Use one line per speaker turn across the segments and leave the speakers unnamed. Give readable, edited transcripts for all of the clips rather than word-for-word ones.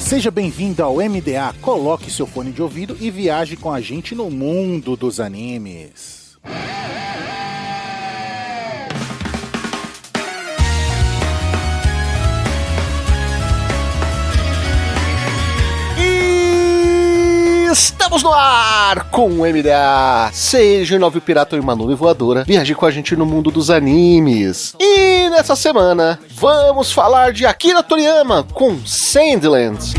Seja bem-vindo ao MDA, coloque seu fone de ouvido e viaje com a gente no mundo dos animes.
Estamos no ar com o MDA. Seja um novo pirata ou uma nuvem voadora, viaje com a gente no mundo dos animes. E nessa semana, vamos falar de Akira Toriyama com Sandland.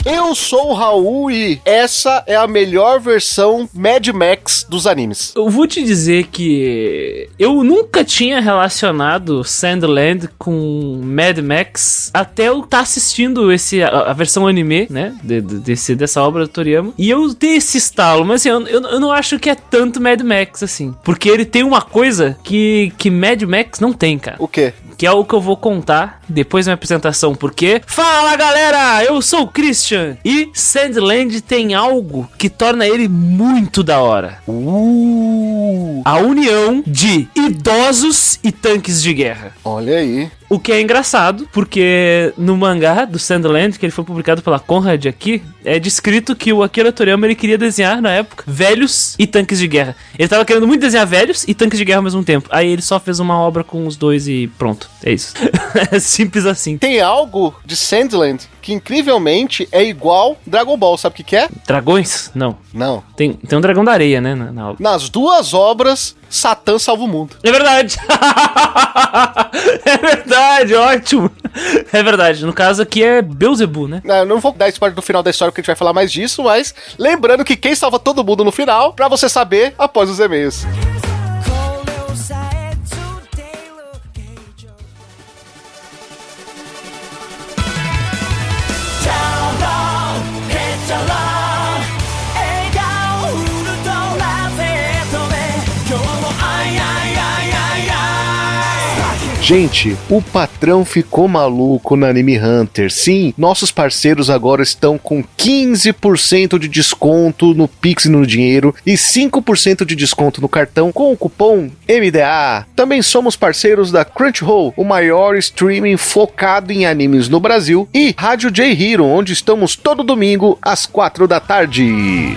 Eu sou o Raul e essa é a melhor versão Mad Max dos animes.
Eu vou te dizer que eu nunca tinha relacionado Sandland com Mad Max até eu estar assistindo a versão anime, né, dessa obra do Toriyama, e eu tenho esse estalo, mas assim, eu não acho que é tanto Mad Max, assim, porque ele tem uma coisa que Mad Max não tem, cara.
O quê?
Que é o que eu vou contar depois da minha apresentação, porque... Fala, galera! Eu sou o Christian e Sandland tem algo que torna ele muito da hora. A união de idosos e tanques de guerra.
Olha aí.
O que é engraçado, porque no mangá do Sandland, que ele foi publicado pela Conrad aqui, é descrito que o Akira Toriyama ele queria desenhar, na época, velhos e tanques de guerra. Ele tava querendo muito desenhar velhos e tanques de guerra ao mesmo tempo. Aí ele só fez uma obra com os dois e pronto. É isso. É simples assim.
Tem algo de Sandland que incrivelmente é igual Dragon Ball, sabe o que é?
Dragões? Não.
Não.
Tem um dragão da areia, né? Na obra.
Nas duas obras, Satã salva o mundo.
É verdade! É verdade, ótimo! É verdade, no caso aqui é Beelzebub, né?
Eu não vou dar spoiler do final da história porque a gente vai falar mais disso, mas lembrando que quem salva todo mundo no final, pra você saber após os e-mails. Gente, o patrão ficou maluco na Anime Hunter. Sim, nossos parceiros agora estão com 15% de desconto no Pix e no dinheiro e 5% de desconto no cartão com o cupom MDA. Também somos parceiros da Crunchyroll, o maior streaming focado em animes no Brasil, e Rádio J Hero, onde estamos todo domingo às 4 da tarde.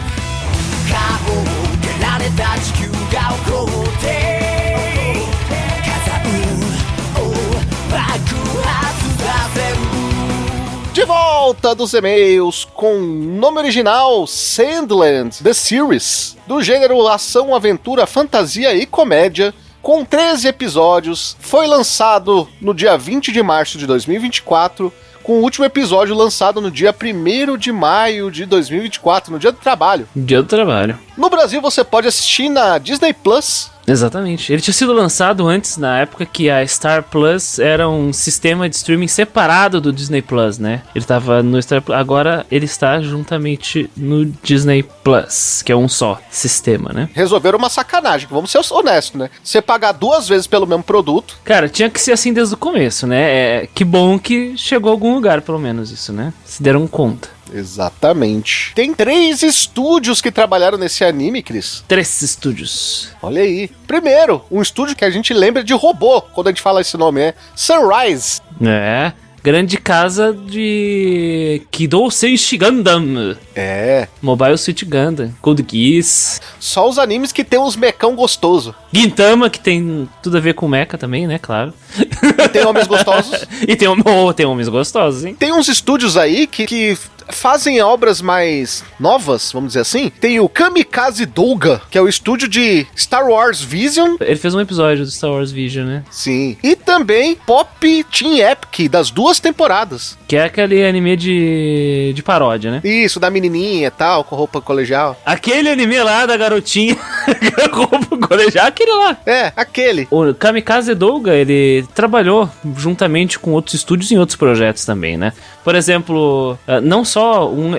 De volta dos e-mails com nome original Sandland, The Series, do gênero ação, aventura, fantasia e comédia, com 13 episódios, foi lançado no dia 20 de março de 2024, com o último episódio lançado no dia 1º de maio de 2024, no Dia do Trabalho.
Dia do Trabalho.
No Brasil você pode assistir na Disney Plus.
Exatamente. Ele tinha sido lançado antes, na época que a Star Plus era um sistema de streaming separado do Disney Plus, né? Ele tava no Star Plus, agora ele está juntamente no Disney Plus, que é um só sistema, né?
Resolveram uma sacanagem, vamos ser honestos, né? Você pagar 2 vezes pelo mesmo produto.
Cara, tinha que ser assim desde o começo, né? Que bom que chegou a algum lugar, pelo menos, isso, né? Se deram conta.
Exatamente. Tem 3 estúdios que trabalharam nesse anime, Cris.
3 estúdios.
Olha aí. Primeiro, um estúdio que a gente lembra de robô, quando a gente fala esse nome, é Sunrise.
É, grande casa de Kidou Senshi Gundam.
É.
Mobile Suit Gundam, Code Geass.
Só os animes que tem uns mecão gostoso.
Gintama, que tem tudo a ver com mecha também, né, claro.
E tem homens gostosos.
E tem homens gostosos, hein.
Tem uns estúdios aí que fazem obras mais novas, vamos dizer assim. Tem o Kamikaze Douga, que é o estúdio de Star Wars Vision.
Ele fez um episódio do Star Wars Vision, né?
Sim. E também Pop Team Epic, das 2 temporadas.
Que é aquele anime de paródia, né?
Isso, da menininha e tal, com roupa colegial.
Aquele anime lá da garotinha com roupa colegial, aquele lá.
É, aquele.
O Kamikaze Douga, ele trabalhou juntamente com outros estúdios em outros projetos também, né? Por exemplo, não só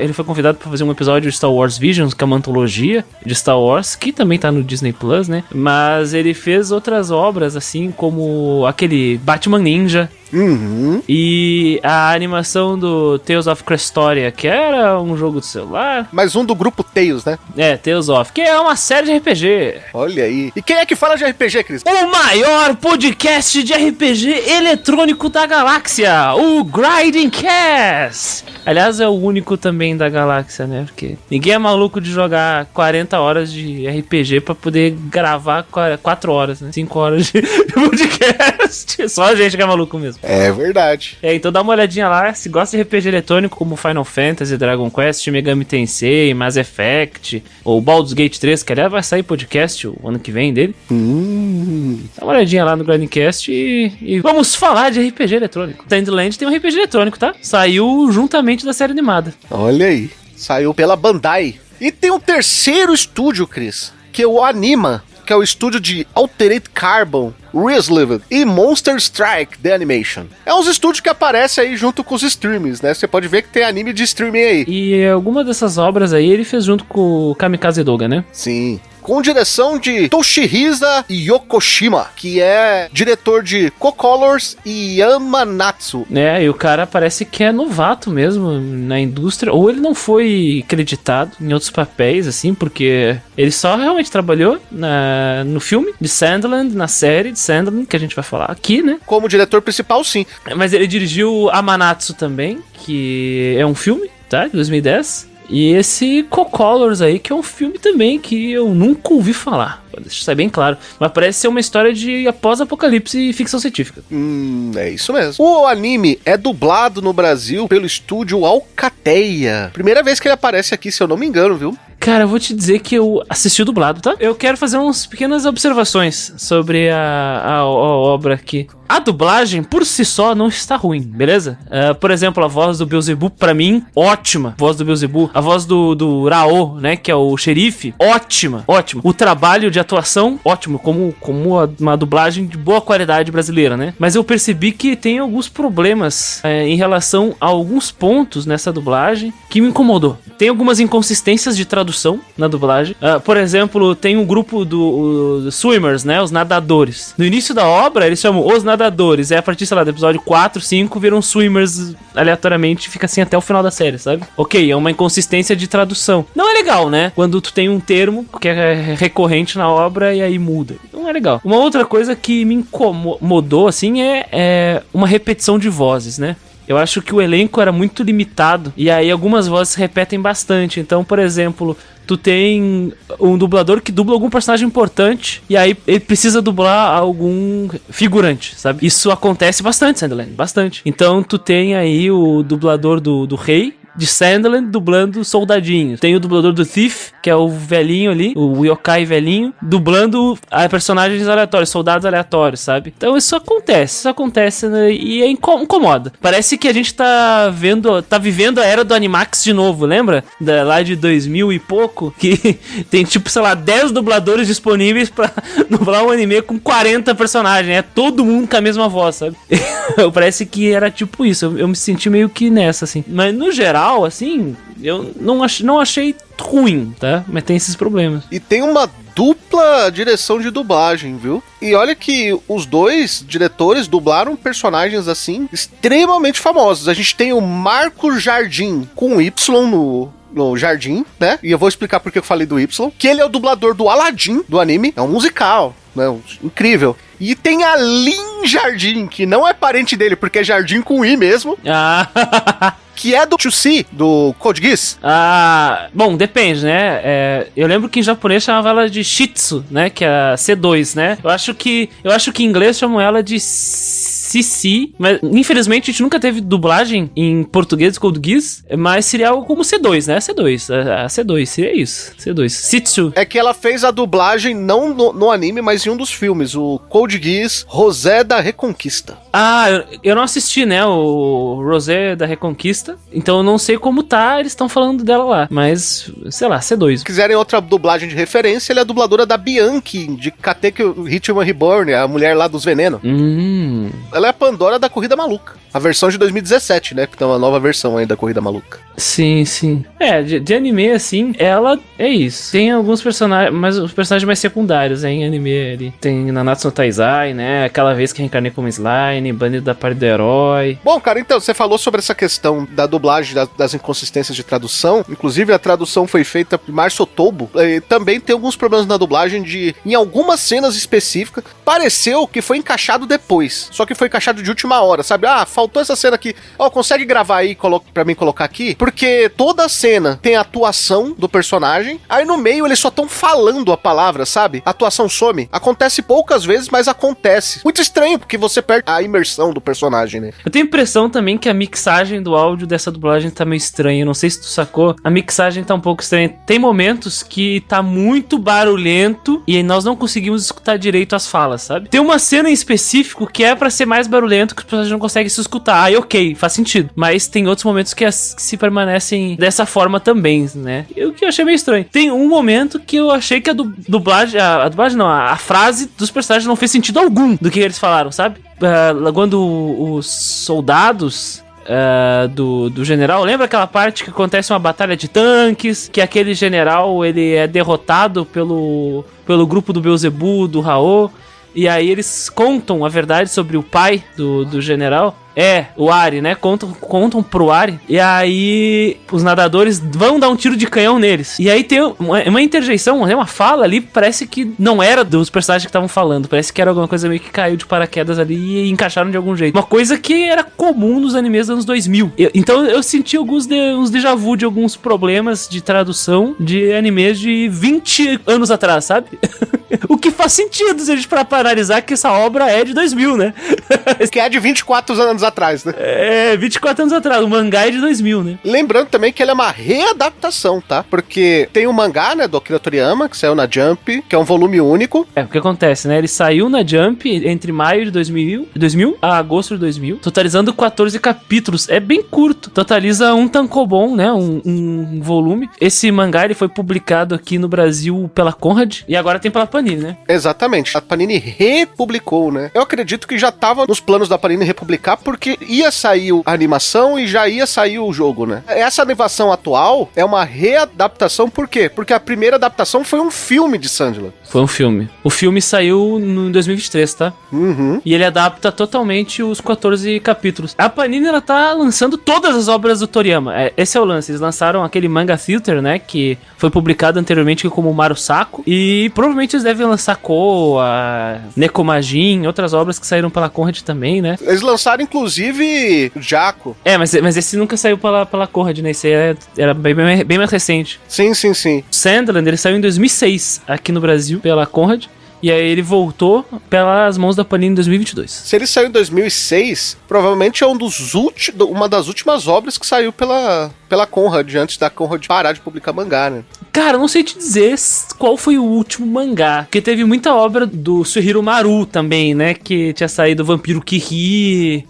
ele foi convidado para fazer um episódio de Star Wars Visions, que é uma antologia de Star Wars, que também tá no Disney Plus, né? Mas ele fez outras obras, assim, como aquele Batman Ninja.
Uhum.
E a animação do Tales of Crestoria, que era um jogo de celular.
Mais um do grupo Tales, né?
É, Tales of, que é uma série de RPG.
Olha aí. E quem é que fala de RPG, Cris?
O maior podcast de RPG eletrônico da galáxia, o Grinding Cast. Aliás, é o único também da galáxia, né? Porque ninguém é maluco de jogar 40 horas de RPG pra poder gravar 4 horas, né? 5 horas de podcast. Só a gente que é maluco mesmo.
É verdade.
Então dá uma olhadinha lá, se gosta de RPG eletrônico como Final Fantasy, Dragon Quest, Megami Tensei, Mass Effect, ou Baldur's Gate 3, que aliás vai sair podcast o ano que vem dele. Dá uma olhadinha lá no Grindcast e vamos falar de RPG eletrônico. Sandland tem um RPG eletrônico, tá? Saiu juntamente da série animada.
Olha aí. Saiu pela Bandai. E tem um terceiro estúdio, Cris, que é o Anima, que é o estúdio de Altered Carbon, Reslive e Monster Strike The Animation. É uns estúdios que aparecem aí junto com os streamings, né? Você pode ver que tem anime de streaming aí.
E alguma dessas obras aí ele fez junto com o Kamikaze Doga, né?
Sim. Com direção de Toshihisa Yokoshima, que é diretor de Co-Colors e Yamanatsu.
E o cara parece que é novato mesmo na indústria, ou ele não foi creditado em outros papéis, assim, porque ele só realmente trabalhou no filme de Sandland, na série de Sandland, que a gente vai falar aqui, né?
Como diretor principal, sim.
Mas ele dirigiu Amanatsu também, que é um filme, tá? De 2010. E esse Co-Colors aí, que é um filme também que eu nunca ouvi falar. Deixa eu ser bem claro. Mas parece ser uma história de após-apocalipse e ficção científica.
É isso mesmo. O anime é dublado no Brasil pelo estúdio Alcateia. Primeira vez que ele aparece aqui, se eu não me engano, viu?
Cara, eu vou te dizer que eu assisti o dublado, tá? Eu quero fazer umas pequenas observações sobre a obra aqui. A dublagem, por si só, não está ruim, beleza? Por exemplo, a voz do Beelzebub, pra mim, ótima. Voz do Beelzebub. A voz do Rao, né, que é o xerife, ótima, ótima. O trabalho de atuação, ótimo, como uma dublagem de boa qualidade brasileira, né? Mas eu percebi que tem alguns problemas em relação a alguns pontos nessa dublagem que me incomodou. Tem algumas inconsistências de tradução na dublagem. Por exemplo, tem um grupo dos swimmers, né, os nadadores. No início da obra, eles chamam os nadadores. A partir, sei lá, do episódio 4, 5, viram swimmers aleatoriamente, fica assim até o final da série, sabe? Ok, é uma inconsistência de tradução. Não é legal, né? Quando tu tem um termo que é recorrente na obra e aí muda. Não é legal. Uma outra coisa que me incomodou, assim, é uma repetição de vozes, né? Eu acho que o elenco era muito limitado e aí algumas vozes se repetem bastante. Então, por exemplo, tu tem um dublador que dubla algum personagem importante e aí ele precisa dublar algum figurante, sabe? Isso acontece bastante, Sandland, bastante. Então tu tem aí o dublador do rei de Sandland dublando soldadinhos. Tem o dublador do Thief, que é o velhinho ali, o yokai velhinho, dublando personagens aleatórios, soldados aleatórios, sabe? Então isso acontece, né? E incomoda. Parece que a gente tá vivendo a era do Animax de novo, lembra? Lá de 2000 e pouco, que tem tipo, sei lá, 10 dubladores disponíveis pra dublar um anime com 40 personagens, é todo mundo com a mesma voz, sabe? Parece que era tipo isso, eu me senti meio que nessa, assim. Mas no geral, assim, eu não achei ruim, tá? Mas tem esses problemas.
E tem uma dupla direção de dublagem, viu? E olha que os dois diretores dublaram personagens, assim, extremamente famosos. A gente tem o Marco Jardim, com Y no Jardim, né? E eu vou explicar porque eu falei do Y. Que ele é o dublador do Aladdin, do anime. É um musical, né? Incrível. E tem a Lin Jardim, que não é parente dele, porque é Jardim com I mesmo. Que é do 2C, do Code Geass.
Bom, depende, né? Eu lembro que em japonês chamava ela de Shitsu, né? Que é a C2, né? Eu acho que em inglês chamam ela de CC, mas infelizmente a gente nunca teve dublagem em português do Code Geass, mas seria algo como C2, né? A C2, seria isso. C2. Shitsu.
É que ela fez a dublagem não no anime, mas em um dos filmes, o Code Geass Rosé da Reconquista.
Eu não assisti, né? O Rosé da Reconquista, então eu não sei como eles estão falando dela lá, mas, sei lá, C2.
Se quiserem outra dublagem de referência, ela é a dubladora da Bianchi, de Katekyo Hitman Reborn, a mulher lá dos venenos. Ela ela é a Pandora da Corrida Maluca. A versão de 2017, né? Que tem uma nova versão aí da Corrida Maluca.
Sim, sim. De anime, assim, ela é isso. Tem alguns personagens, mas os personagens mais secundários, em anime ali. Tem Nanatsu no Taizai, né? Aquela vez que reencarnei como Slime, Bandido da Parte do Herói.
Bom, cara, então, você falou sobre essa questão da dublagem, das inconsistências de tradução. Inclusive, a tradução foi feita por Márcio Tobo. Também tem alguns problemas na dublagem em algumas cenas específicas, pareceu que foi encaixado depois. Só que foi encaixado de última hora, sabe? Ah, faltou essa cena aqui. Consegue gravar aí pra mim colocar aqui? Porque toda cena tem a atuação do personagem, aí no meio eles só estão falando a palavra, sabe? A atuação some. Acontece poucas vezes, mas acontece. Muito estranho, porque você perde a imersão do personagem, né?
Eu tenho a impressão também que a mixagem do áudio dessa dublagem tá meio estranha. Não sei se tu sacou. A mixagem tá um pouco estranha. Tem momentos que tá muito barulhento e nós não conseguimos escutar direito as falas, sabe? Tem uma cena em específico que é pra ser mais barulhento, que os personagens não conseguem se escutar. Aí ok, faz sentido. Mas tem outros momentos que se permanecem dessa forma também, né? O que eu achei meio estranho. Tem um momento que eu achei que a dublagem... A dublagem não, a frase dos personagens não fez sentido algum do que eles falaram, sabe? Quando os soldados... do general, lembra aquela parte que acontece uma batalha de tanques, que aquele general ele é derrotado pelo grupo do Beelzebub, do Raul, e aí eles contam a verdade sobre o pai do general. O Ari, né? Contam pro Ari. E aí os nadadores vão dar um tiro de canhão neles. E aí tem uma interjeição, uma fala ali, parece que não era dos personagens que estavam falando. Parece que era alguma coisa meio que caiu de paraquedas ali e encaixaram de algum jeito. Uma coisa que era comum nos animes dos anos 2000. Então eu senti uns déjà vu de alguns problemas de tradução de animes de 20 anos atrás, sabe? O que faz sentido se a gente parar pra analisar que essa obra é de 2000, né?
Que é de 24 anos atrás, né?
24 anos atrás. O mangá é de 2000, né?
Lembrando também que ele é uma readaptação, tá? Porque tem um mangá, né, do Akira Toriyama, que saiu na Jump, que é um volume único.
O que acontece, né? Ele saiu na Jump entre maio de 2000 a agosto de 2000, totalizando 14 capítulos. É bem curto. Totaliza um tankobon, né? Um volume. Esse mangá, ele foi publicado aqui no Brasil pela Conrad e agora tem pela Panini, né?
Exatamente. A Panini republicou, né? Eu acredito que já tava nos planos da Panini republicar, porque ia sair a animação e já ia sair o jogo, né? Essa animação atual é uma readaptação, por quê? Porque a primeira adaptação foi um filme de Sandland.
Foi um filme. O filme saiu em 2023, tá?
Uhum.
E ele adapta totalmente os 14 capítulos. A Panini, ela tá lançando todas as obras do Toriyama. Esse é o lance. Eles lançaram aquele Manga Theater, né? Que foi publicado anteriormente como Maru Sako. E provavelmente eles devem lançar Koa, Nekomajin, outras obras que saíram pela Conrad também, né?
Eles lançaram, inclusive, Jaco.
Mas esse nunca saiu pela Conrad, né? Esse era bem mais recente.
Sim, sim, sim.
Sandland, ele saiu em 2006 aqui no Brasil, pela Conrad. E aí ele voltou pelas mãos da Panini em 2022.
Se ele saiu em 2006, provavelmente é uma das últimas obras que saiu pela Conrad, antes da Conrad parar de publicar mangá, né?
Cara, não sei te dizer qual foi o último mangá, porque teve muita obra do Suehiro Maru também, né? Que tinha saído Vampiro Kiri,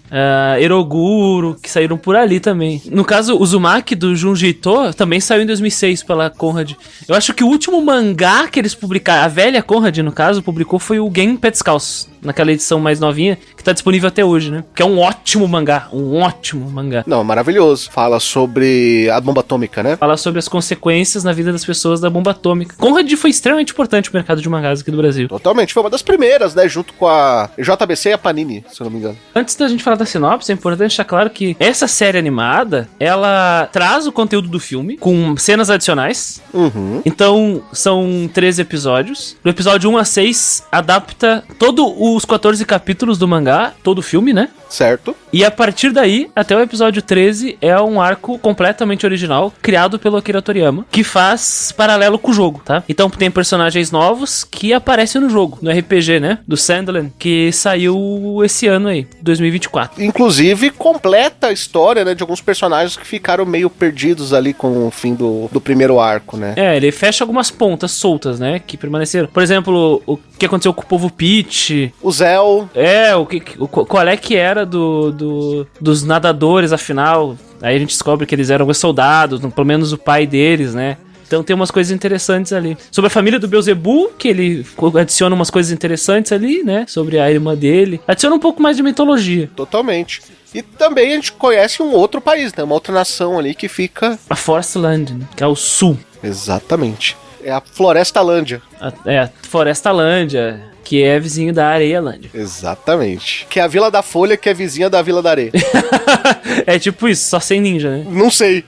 Eroguro, que saíram por ali também. No caso, o Uzumaki do Junji Ito também saiu em 2006 pela Conrad. Eu acho que o último mangá que eles publicaram, a velha Conrad, no caso, publicou foi o Gen Pé Descalço, naquela edição mais novinha, que tá disponível até hoje, né? Que é um ótimo mangá. Não,
maravilhoso. Fala sobre a bomba atômica, né?
Fala sobre as consequências na vida das pessoas da bomba atômica. Conrad foi extremamente importante no mercado de mangás aqui do Brasil.
Totalmente, foi uma das primeiras, né? Junto com a JBC e a Panini, se eu não me engano.
Antes da gente falar da sinopse, é importante deixar claro que essa série animada, ela traz o conteúdo do filme, com cenas adicionais.
Uhum.
Então, são 13 episódios. Do episódio 1 a 6, adapta todos os 14 capítulos do mangá, todo o filme, né?
Certo.
E a partir daí, até o episódio 13, é um arco completamente original, criado pelo Akira Toriyama, que faz paralelo com o jogo, tá? Então tem personagens novos que aparecem no jogo, no RPG, né? Do Sandland, que saiu esse ano aí, 2024.
Inclusive, completa a história, né? De alguns personagens que ficaram meio perdidos ali com o fim do primeiro arco, né?
Ele fecha algumas pontas soltas, né? Que permaneceram. Por exemplo, o que aconteceu com o povo Peach.
O Zell.
Qual é que era dos nadadores, afinal. Aí a gente descobre que eles eram soldados, pelo menos o pai deles, né? Então tem umas coisas interessantes ali. Sobre a família do Beelzebub, que ele adiciona umas coisas interessantes ali, né? Sobre a irmã dele. Adiciona um pouco mais de mitologia.
Totalmente. E também a gente conhece um outro país, né? Uma outra nação ali que fica...
A Forestland, né? Que é o sul.
Exatamente. É a Florestalândia.
A Florestalândia, que é vizinho da Areialândia.
Exatamente. Que é a Vila da Folha, que é vizinha da Vila da Areia.
É tipo isso, só sem ninja, né?
Não sei.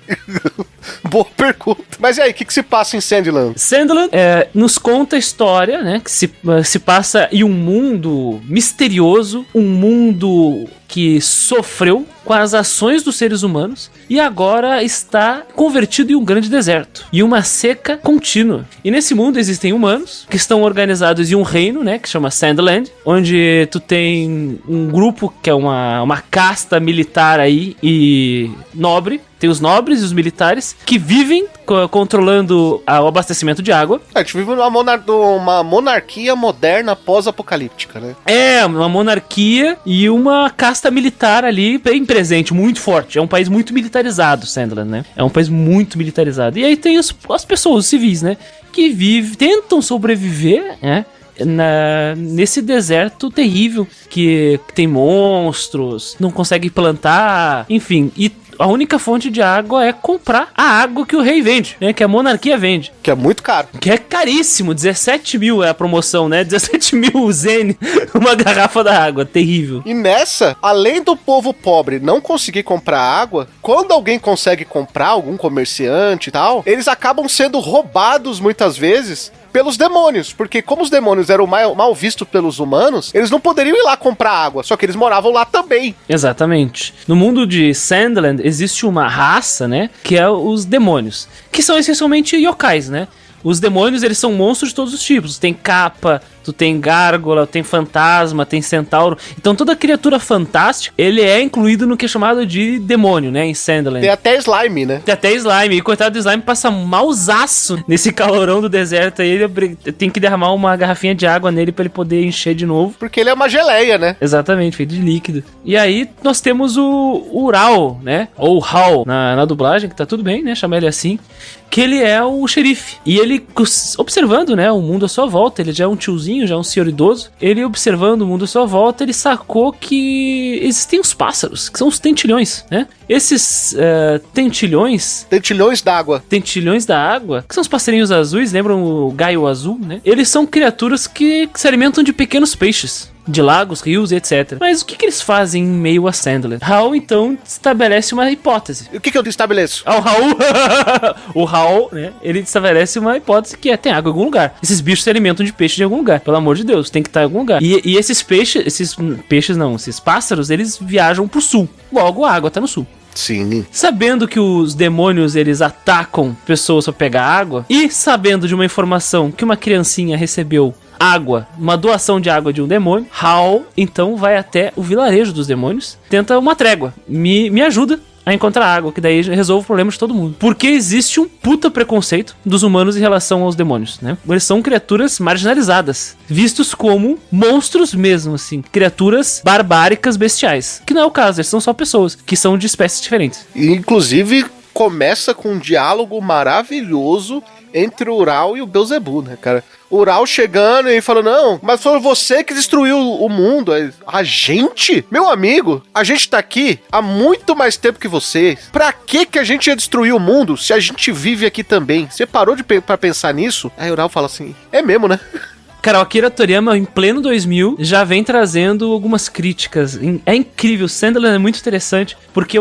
Boa pergunta. Mas e aí, o que se passa em Sandland?
Sandland nos conta a história, né? Que se passa em um mundo misterioso, um mundo que sofreu com as ações dos seres humanos e agora está convertido em um grande deserto e uma seca contínua. E nesse mundo existem humanos que estão organizados em um reino, né, que chama Sandland, onde tu tem um grupo que é uma casta militar aí e nobre. Tem os nobres e os militares que vivem controlando o abastecimento de água.
A gente vive numa monarquia moderna pós-apocalíptica, né?
É, uma monarquia e uma casta militar ali bem presente, muito forte. É um país muito militarizado, Sandland, né? É um país muito militarizado. E aí tem as pessoas, os civis, né? Que tentam sobreviver, né? Nesse deserto terrível que tem monstros, não consegue plantar, enfim, e a única fonte de água é comprar a água que o rei vende, né? Que a monarquia vende.
Que é muito caro.
Que é caríssimo, 17 mil é a promoção, né? 17 mil zen, uma garrafa da água, terrível.
E nessa, além do povo pobre não conseguir comprar água, quando alguém consegue comprar, algum comerciante e tal, eles acabam sendo roubados muitas vezes pelos demônios, porque como os demônios eram mal vistos pelos humanos, eles não poderiam ir lá comprar água, só que eles moravam lá também.
Exatamente. No mundo de Sandland existe uma raça, né, que é os demônios, que são essencialmente yokais, né? Os demônios, eles são monstros de todos os tipos. Tem capa, tu tem gárgula, tem fantasma, tem centauro. Então toda criatura fantástica, ele é incluído no que é chamado de demônio, né, em Sandland.
Tem até slime, né?
Tem até slime. E coitado do slime passa mausaço nesse calorão do deserto. Aí ele tem que derramar uma garrafinha de água nele pra ele poder encher de novo.
Porque ele é uma geleia, né?
Exatamente, feito de líquido. E aí nós temos o Ural, né? Ou Hal na dublagem, que tá tudo bem, né? Chamar ele assim. Que ele é o xerife. E ele, observando, né, o mundo à sua volta, ele já é um tiozinho, já é um senhor idoso. Ele observando o mundo à sua volta, ele sacou que existem os pássaros, que são os tentilhões, né? Esses tentilhões...
Tentilhões d'água.
Tentilhões da água, que são os passarinhos azuis, lembram o gaio azul, né? Eles são criaturas que se alimentam de pequenos peixes. De lagos, rios e etc. Mas o que eles fazem em meio a Sandland? Hal, então, estabelece uma hipótese.
E o que eu estabeleço?
O Raul, o Raul, né? Ele estabelece uma hipótese que tem água em algum lugar. Esses bichos se alimentam de peixe em algum lugar. Pelo amor de Deus, tem que estar em algum lugar. E esses esses pássaros, eles viajam pro sul. Logo, a água tá no sul.
Sim.
Sabendo que os demônios, eles atacam pessoas pra pegar água, e sabendo de uma informação que uma criancinha recebeu água, uma doação de água de um demônio, Hal, então, vai até o vilarejo dos demônios, tenta uma trégua, me ajuda a encontrar água, que daí resolve o problema de todo mundo. Porque existe um puta preconceito dos humanos em relação aos demônios, né? Eles são criaturas marginalizadas, vistos como monstros mesmo, assim, criaturas barbáricas, bestiais, que não é o caso, eles são só pessoas, que são de espécies diferentes.
E, inclusive, começa com um diálogo maravilhoso entre o Ural e o Beelzebub, né, cara? O Ural chegando e falando, não, mas foi você que destruiu o mundo. A gente? Meu amigo, a gente tá aqui há muito mais tempo que vocês. Pra que a gente ia destruir o mundo se a gente vive aqui também? Você parou pra pensar nisso? Aí o Ural fala assim, é mesmo, né?
Cara, o Akira Toriyama, em pleno 2000, já vem trazendo algumas críticas. É incrível, Sandland é muito interessante, porque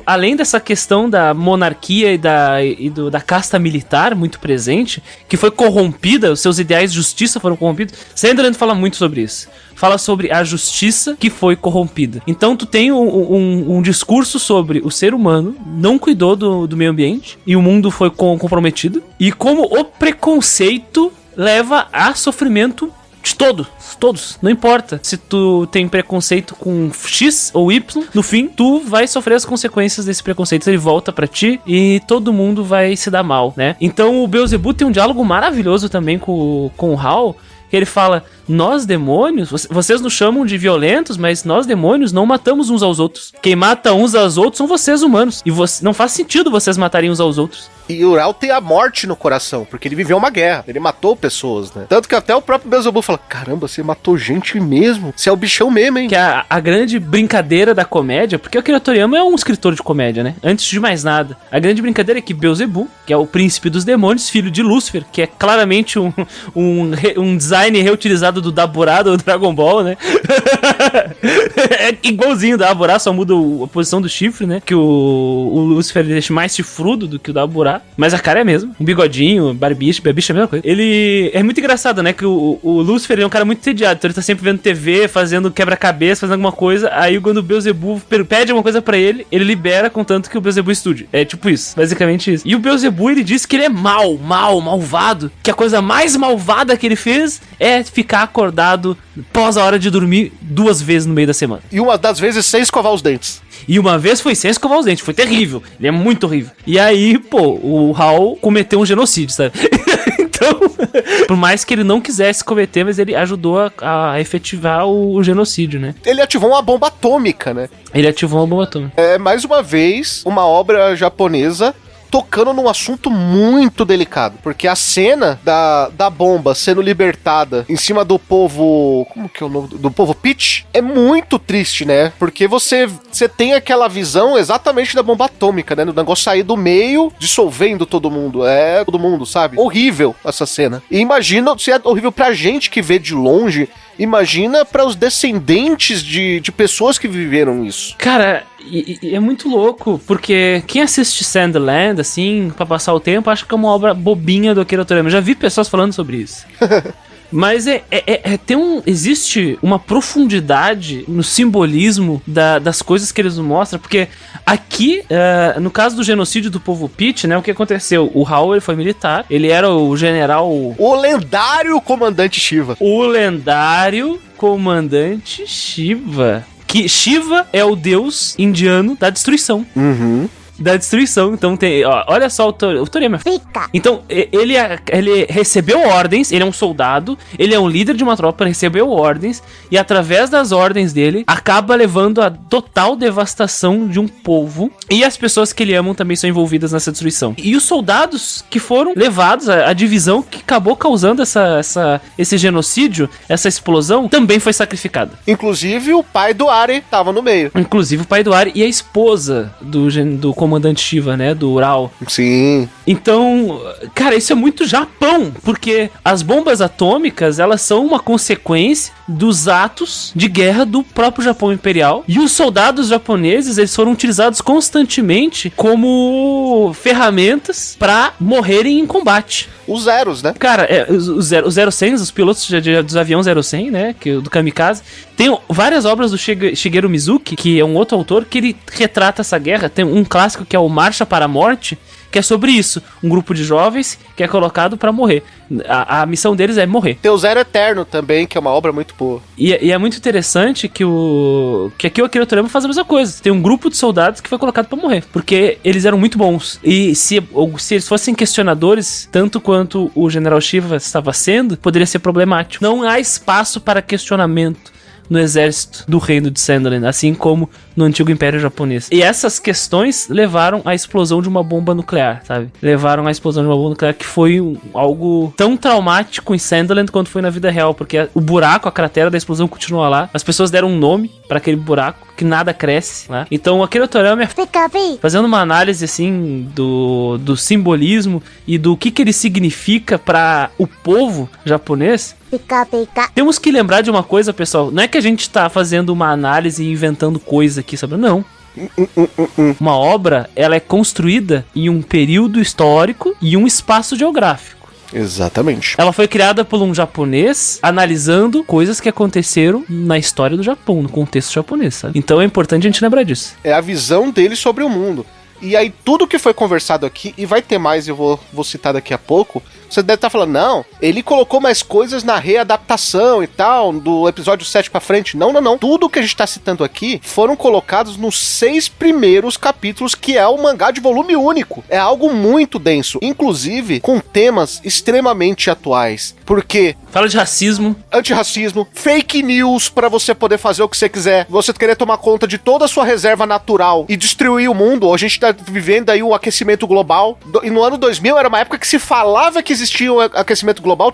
além dessa questão da monarquia e da casta militar muito presente, que foi corrompida, os seus ideais de justiça foram corrompidos, Sandland fala muito sobre isso. Fala sobre a justiça que foi corrompida. Então tu tem um discurso sobre o ser humano não cuidou do meio ambiente, e o mundo foi comprometido, e como o preconceito leva a sofrimento de todos, não importa se tu tem preconceito com X ou Y, no fim, tu vai sofrer as consequências desse preconceito, ele volta pra ti e todo mundo vai se dar mal, né? Então o Beelzebub tem um diálogo maravilhoso também com o Hal, que ele fala, nós demônios, vocês nos chamam de violentos, mas nós demônios não matamos uns aos outros. Quem mata uns aos outros são vocês humanos, e não faz sentido vocês matarem uns aos outros.
E o Ural tem a morte no coração, porque ele viveu uma guerra, ele matou pessoas, né? Tanto que até o próprio Beelzebub fala, caramba, você matou gente mesmo? Você é o bichão mesmo, hein?
Que a grande brincadeira da comédia, porque o Akira Toriyama é um escritor de comédia, né? Antes de mais nada. A grande brincadeira é que Beelzebub, que é o príncipe dos demônios, filho de Lúcifer, que é claramente um design reutilizado do Daburá do Dragon Ball, né? É igualzinho o Daburá, só muda a posição do chifre, né? Que o Lúcifer deixa mais chifrudo do que o Daburá. Mas a cara é mesmo. Um bigodinho, barbicha é a mesma coisa. Ele é muito engraçado, né? Que o Lúcifer é um cara muito entediado. Então ele tá sempre vendo TV, fazendo quebra-cabeça, fazendo alguma coisa. Aí quando o Beelzebub pede alguma coisa pra ele libera, contanto que o Beelzebub estude. É tipo isso, basicamente isso. E o Beelzebub, ele diz que ele é malvado. Que a coisa mais malvada que ele fez é ficar acordado pós a hora de dormir 2 vezes no meio da semana.
E uma das vezes sem escovar os dentes.
E uma vez foi sem escovar os dentes, foi terrível. Ele é muito horrível. E aí, pô, o Hal cometeu um genocídio, sabe? Então, por mais que ele não quisesse cometer, mas ele ajudou a efetivar o genocídio, né?
Ele ativou uma bomba atômica, né?
Ele ativou uma bomba atômica.
É, mais uma vez, uma obra japonesa tocando num assunto muito delicado, porque a cena da bomba sendo libertada em cima do povo, como que é o nome? Do povo Peach, é muito triste, né? Porque você tem aquela visão exatamente da bomba atômica, né? Do negócio sair do meio, dissolvendo todo mundo, sabe? Horrível essa cena. E imagina, se é horrível pra gente que vê de longe, imagina para os descendentes de pessoas que viveram isso.
Cara, e é muito louco, porque quem assiste Sandland, assim, pra passar o tempo, acha que é uma obra bobinha do Akira Toriyama. Já vi pessoas falando sobre isso. Mas existe uma profundidade no simbolismo das coisas que eles nos mostram, porque aqui, no caso do genocídio do povo Peach, né, o que aconteceu? O Hal, ele foi militar, ele era o general...
O lendário comandante Shiva.
O lendário comandante Shiva. Que Shiva é o deus indiano da destruição.
Uhum.
Da destruição, então tem, ó, olha só o Toriyama. Fica. Então, ele recebeu ordens, ele é um soldado, ele é um líder de uma tropa, recebeu ordens, e através das ordens dele, acaba levando a total devastação de um povo, e as pessoas que ele ama também são envolvidas nessa destruição. E os soldados que foram levados, a divisão que acabou causando esse genocídio, essa explosão, também foi sacrificada.
Inclusive, o pai do Ari tava no meio.
Inclusive, o pai do Ari e a esposa do comandante Shiva, né, do Ural.
Sim.
Então, cara, isso é muito Japão, porque as bombas atômicas, elas são uma consequência dos atos de guerra do próprio Japão Imperial, e os soldados japoneses, eles foram utilizados constantemente como ferramentas pra morrerem em combate.
Os Zeros, né?
Cara, os 0100, os pilotos dos aviões 0100, né, do Kamikaze, tem várias obras do Shigeru Mizuki, que é um outro autor, que ele retrata essa guerra. Tem um clássico que é o Marcha para a Morte, que é sobre isso. Um grupo de jovens que é colocado pra morrer. A missão deles é morrer.
Tem o Zero Eterno também, que é uma obra muito boa.
E é muito interessante que aqui o Akira Toriyama faz a mesma coisa. Tem um grupo de soldados que foi colocado pra morrer, porque eles eram muito bons. E se eles fossem questionadores, tanto quanto o General Shiva estava sendo, poderia ser problemático. Não há espaço para questionamento no exército do reino de Sandland, assim como no antigo Império Japonês. E essas questões levaram à explosão de uma bomba nuclear, sabe? Levaram à explosão de uma bomba nuclear que foi algo tão traumático em Sandland quanto foi na vida real, porque o buraco, a cratera da explosão continua lá. As pessoas deram um nome para aquele buraco, que nada cresce, né? Então o Akira Toriyama, fazendo uma análise assim do simbolismo e do que ele significa para o povo japonês. Temos que lembrar de uma coisa, pessoal. Não é que a gente tá fazendo uma análise e inventando coisa aqui, sabe? Não. Uma obra, ela é construída em um período histórico e um espaço geográfico.
Exatamente.
Ela foi criada por um japonês analisando coisas que aconteceram na história do Japão, no contexto japonês, sabe? Então é importante a gente lembrar disso.
É a visão dele sobre o mundo. E aí tudo que foi conversado aqui, e vai ter mais, eu vou citar daqui a pouco, Você deve estar falando, não, ele colocou mais coisas na readaptação e tal, do episódio 7 pra frente. Não. Tudo que a gente tá citando aqui foram colocados nos 6 primeiros capítulos, que é o mangá de volume único. É algo muito denso, inclusive com temas extremamente atuais. Porque
fala de racismo,
antirracismo, fake news pra você poder fazer o que você quiser, você querer tomar conta de toda a sua reserva natural e destruir o mundo. A gente tá vivendo aí o aquecimento global. E no ano 2000 era uma época que se falava que existia um aquecimento global,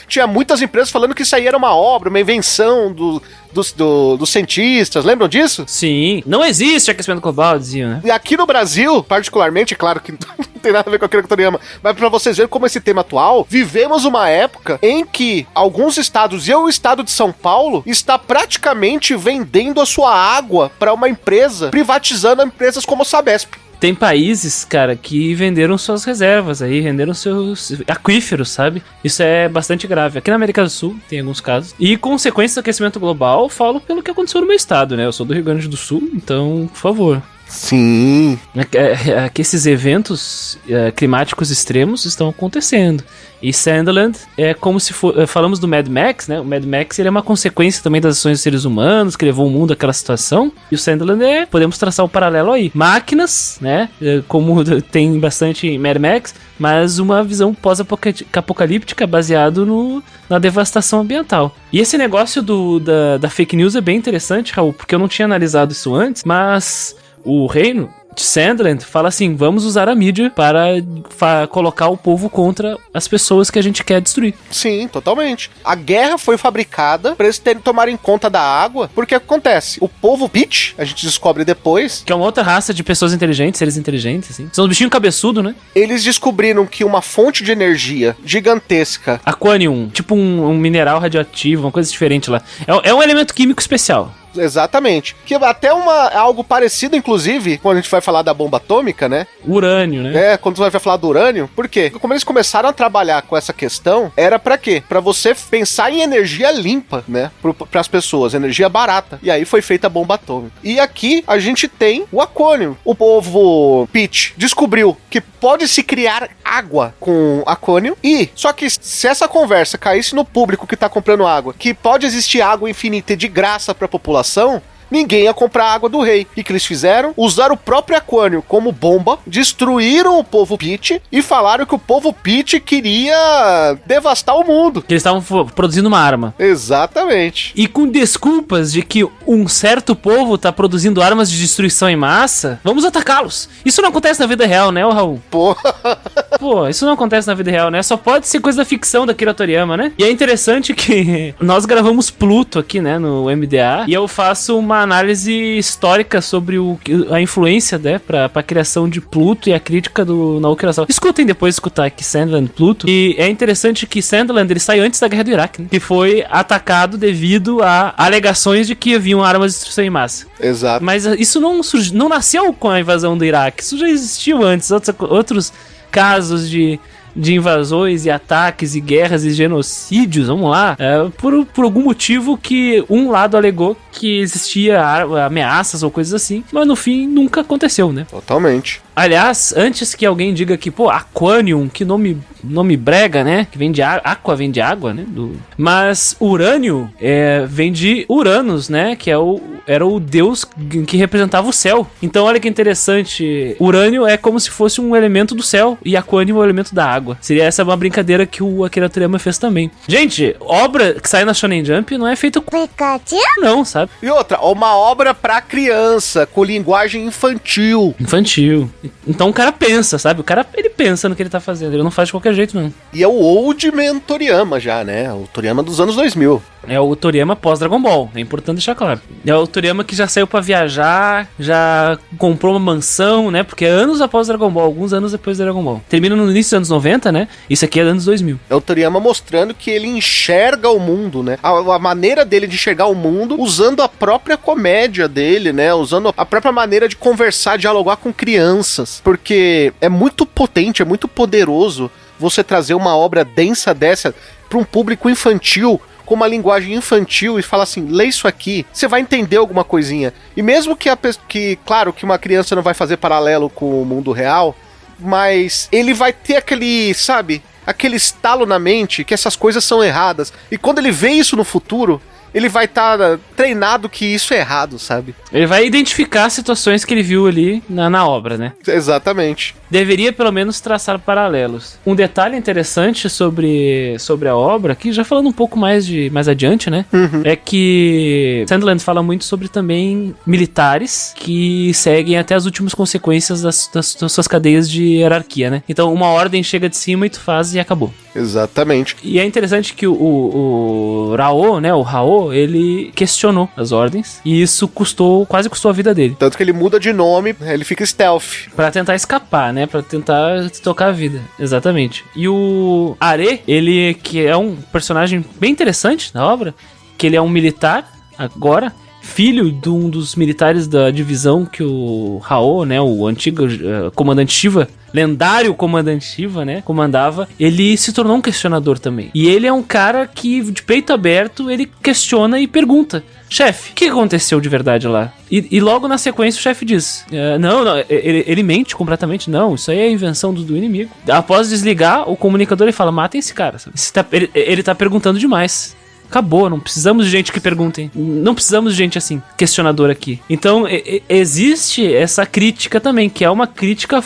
tinha muitas empresas falando que isso aí era uma obra, uma invenção dos cientistas, lembram disso?
Sim, não existe aquecimento global, diziam, né?
E aqui no Brasil, particularmente, claro que não tem nada a ver com aquilo que Toriyama, mas pra vocês verem como esse tema atual, vivemos uma época em que alguns estados, e o estado de São Paulo, está praticamente vendendo a sua água pra uma empresa, privatizando empresas como a Sabesp.
Tem países, cara, que venderam suas reservas aí, venderam seus aquíferos, sabe? Isso é bastante grave. Aqui na América do Sul tem alguns casos. E consequências do aquecimento global, falo pelo que aconteceu no meu estado, né? Eu sou do Rio Grande do Sul, então, por favor.
Sim.
Que esses eventos climáticos extremos estão acontecendo. E Sandland é como se falamos do Mad Max, né? O Mad Max ele é uma consequência também das ações dos seres humanos que levou o mundo àquela situação. E o Sandland podemos traçar um paralelo aí. Máquinas, né? Como tem bastante em Mad Max, mas uma visão pós-apocalíptica baseado na devastação ambiental. E esse negócio da fake news é bem interessante, Raul, porque eu não tinha analisado isso antes, mas o reino de Sandland fala assim, vamos usar a mídia para colocar o povo contra as pessoas que a gente quer destruir.
Sim, totalmente. A guerra foi fabricada para eles tomarem conta da água, porque acontece, o povo Peach, a gente descobre depois,
que é uma outra raça de pessoas inteligentes, seres inteligentes, assim. São os bichinhos cabeçudos, né?
Eles descobriram que uma fonte de energia gigantesca,
Aquanium, tipo um mineral radioativo, uma coisa diferente lá. É um elemento químico especial.
Exatamente. Que até algo parecido, inclusive, quando a gente vai falar da bomba atômica, né?
Urânio, né?
Quando você vai falar do urânio. Por quê? Como eles começaram a trabalhar com essa questão, era pra quê? Pra você pensar em energia limpa, né? Pras pessoas, energia barata. E aí foi feita a bomba atômica. E aqui a gente tem o Aquanium. O povo Peach descobriu que pode-se criar água com Aquanium. E, só que se essa conversa caísse no público que tá comprando água, que pode existir água infinita e de graça pra população, ninguém ia comprar a água do rei. E que eles fizeram? Usaram o próprio Aquanium como bomba, destruíram o povo Peach e falaram que o povo Peach queria devastar o mundo.
Que eles estavam produzindo uma arma.
Exatamente.
E com desculpas de que um certo povo tá produzindo armas de destruição em massa, vamos atacá-los. Isso não acontece na vida real, né, Raul? Pô, isso não acontece na vida real, né? Só pode ser coisa da ficção da Akira Toriyama, né? E é interessante que nós gravamos Pluto aqui, né, no MDA, e eu faço uma análise histórica sobre a influência, né, pra criação de Pluto e a crítica do Naoki Urasawa. Escutem depois escutar aqui Sandland Pluto. E é interessante que Sandland ele sai antes da Guerra do Iraque, né, que foi atacado devido a alegações de que haviam armas de destruição em massa.
Exato.
Mas isso não nasceu com a invasão do Iraque. Isso já existiu antes. Outros casos de invasões e ataques e guerras e genocídios, vamos lá, por algum motivo que um lado alegou que existia ameaças ou coisas assim, mas no fim nunca aconteceu, né?
Totalmente.
Aliás, antes que alguém diga que, pô, Aquanium, que nome brega, né? Que vem de Aqua, vem de água, né? Mas Urânio vem de Uranus, né? Que era o deus que representava o céu. Então, olha que interessante. Urânio é como se fosse um elemento do céu e Aquanium é um elemento da água. Seria essa uma brincadeira que o Akira Toriyama fez também. Gente, obra que sai na Shonen Jump não é feita com não, sabe?
E outra, uma obra pra criança, com linguagem infantil.
Então o cara pensa, sabe? O cara, ele pensa no que ele tá fazendo. Ele não faz de qualquer jeito, não.
E é o Old Man Toriyama já, né? O Toriyama dos anos 2000.
É o Toriyama pós-Dragon Ball. É importante deixar claro. É o Toriyama que já saiu pra viajar, já comprou uma mansão, né? Porque é anos após Dragon Ball, alguns anos depois do Dragon Ball. Termina no início dos anos 90, né? Isso aqui é dos anos 2000.
É o Toriyama mostrando que ele enxerga o mundo, né? A maneira dele de enxergar o mundo usando a própria comédia dele, né? Usando a própria maneira de conversar, dialogar com crianças. Porque é muito potente, é muito poderoso você trazer uma obra densa dessa para um público infantil, com uma linguagem infantil e falar assim, lê isso aqui, você vai entender alguma coisinha. E mesmo claro, que uma criança não vai fazer paralelo com o mundo real, mas ele vai ter aquele, sabe, aquele estalo na mente que essas coisas são erradas. E quando ele vê isso no futuro, ele vai estar treinado que isso é errado, sabe?
Ele vai identificar situações que ele viu ali na obra, né?
Exatamente.
Deveria pelo menos traçar paralelos. Um detalhe interessante sobre a obra, aqui já falando um pouco mais adiante, né? É que Sandland fala muito sobre também militares que seguem até as últimas consequências das suas cadeias de hierarquia, né? Então uma ordem chega de cima e tu faz e acabou.
Exatamente.
E é interessante que o Rao, né? O Rao, ele questionou as ordens e isso quase custou a vida dele.
Tanto que ele muda de nome, ele fica stealth.
Pra tentar escapar, né? Pra tentar tocar a vida. Exatamente. E o Are, ele que é um personagem bem interessante na obra, que ele é um militar agora, filho de um dos militares da divisão que o Rao, né, o antigo comandante Shiva, lendário comandante Shiva, né, comandava, ele se tornou um questionador também. E ele é um cara que, de peito aberto, ele questiona e pergunta: chefe, o que aconteceu de verdade lá? E logo na sequência o chefe diz: não, ele mente completamente. Não, isso aí é invenção do inimigo. Após desligar o comunicador, ele fala: matem esse cara. Ele tá perguntando demais. Acabou, não precisamos de gente que perguntem. Não precisamos de gente assim, questionador aqui. Então, existe essa crítica também, que é uma crítica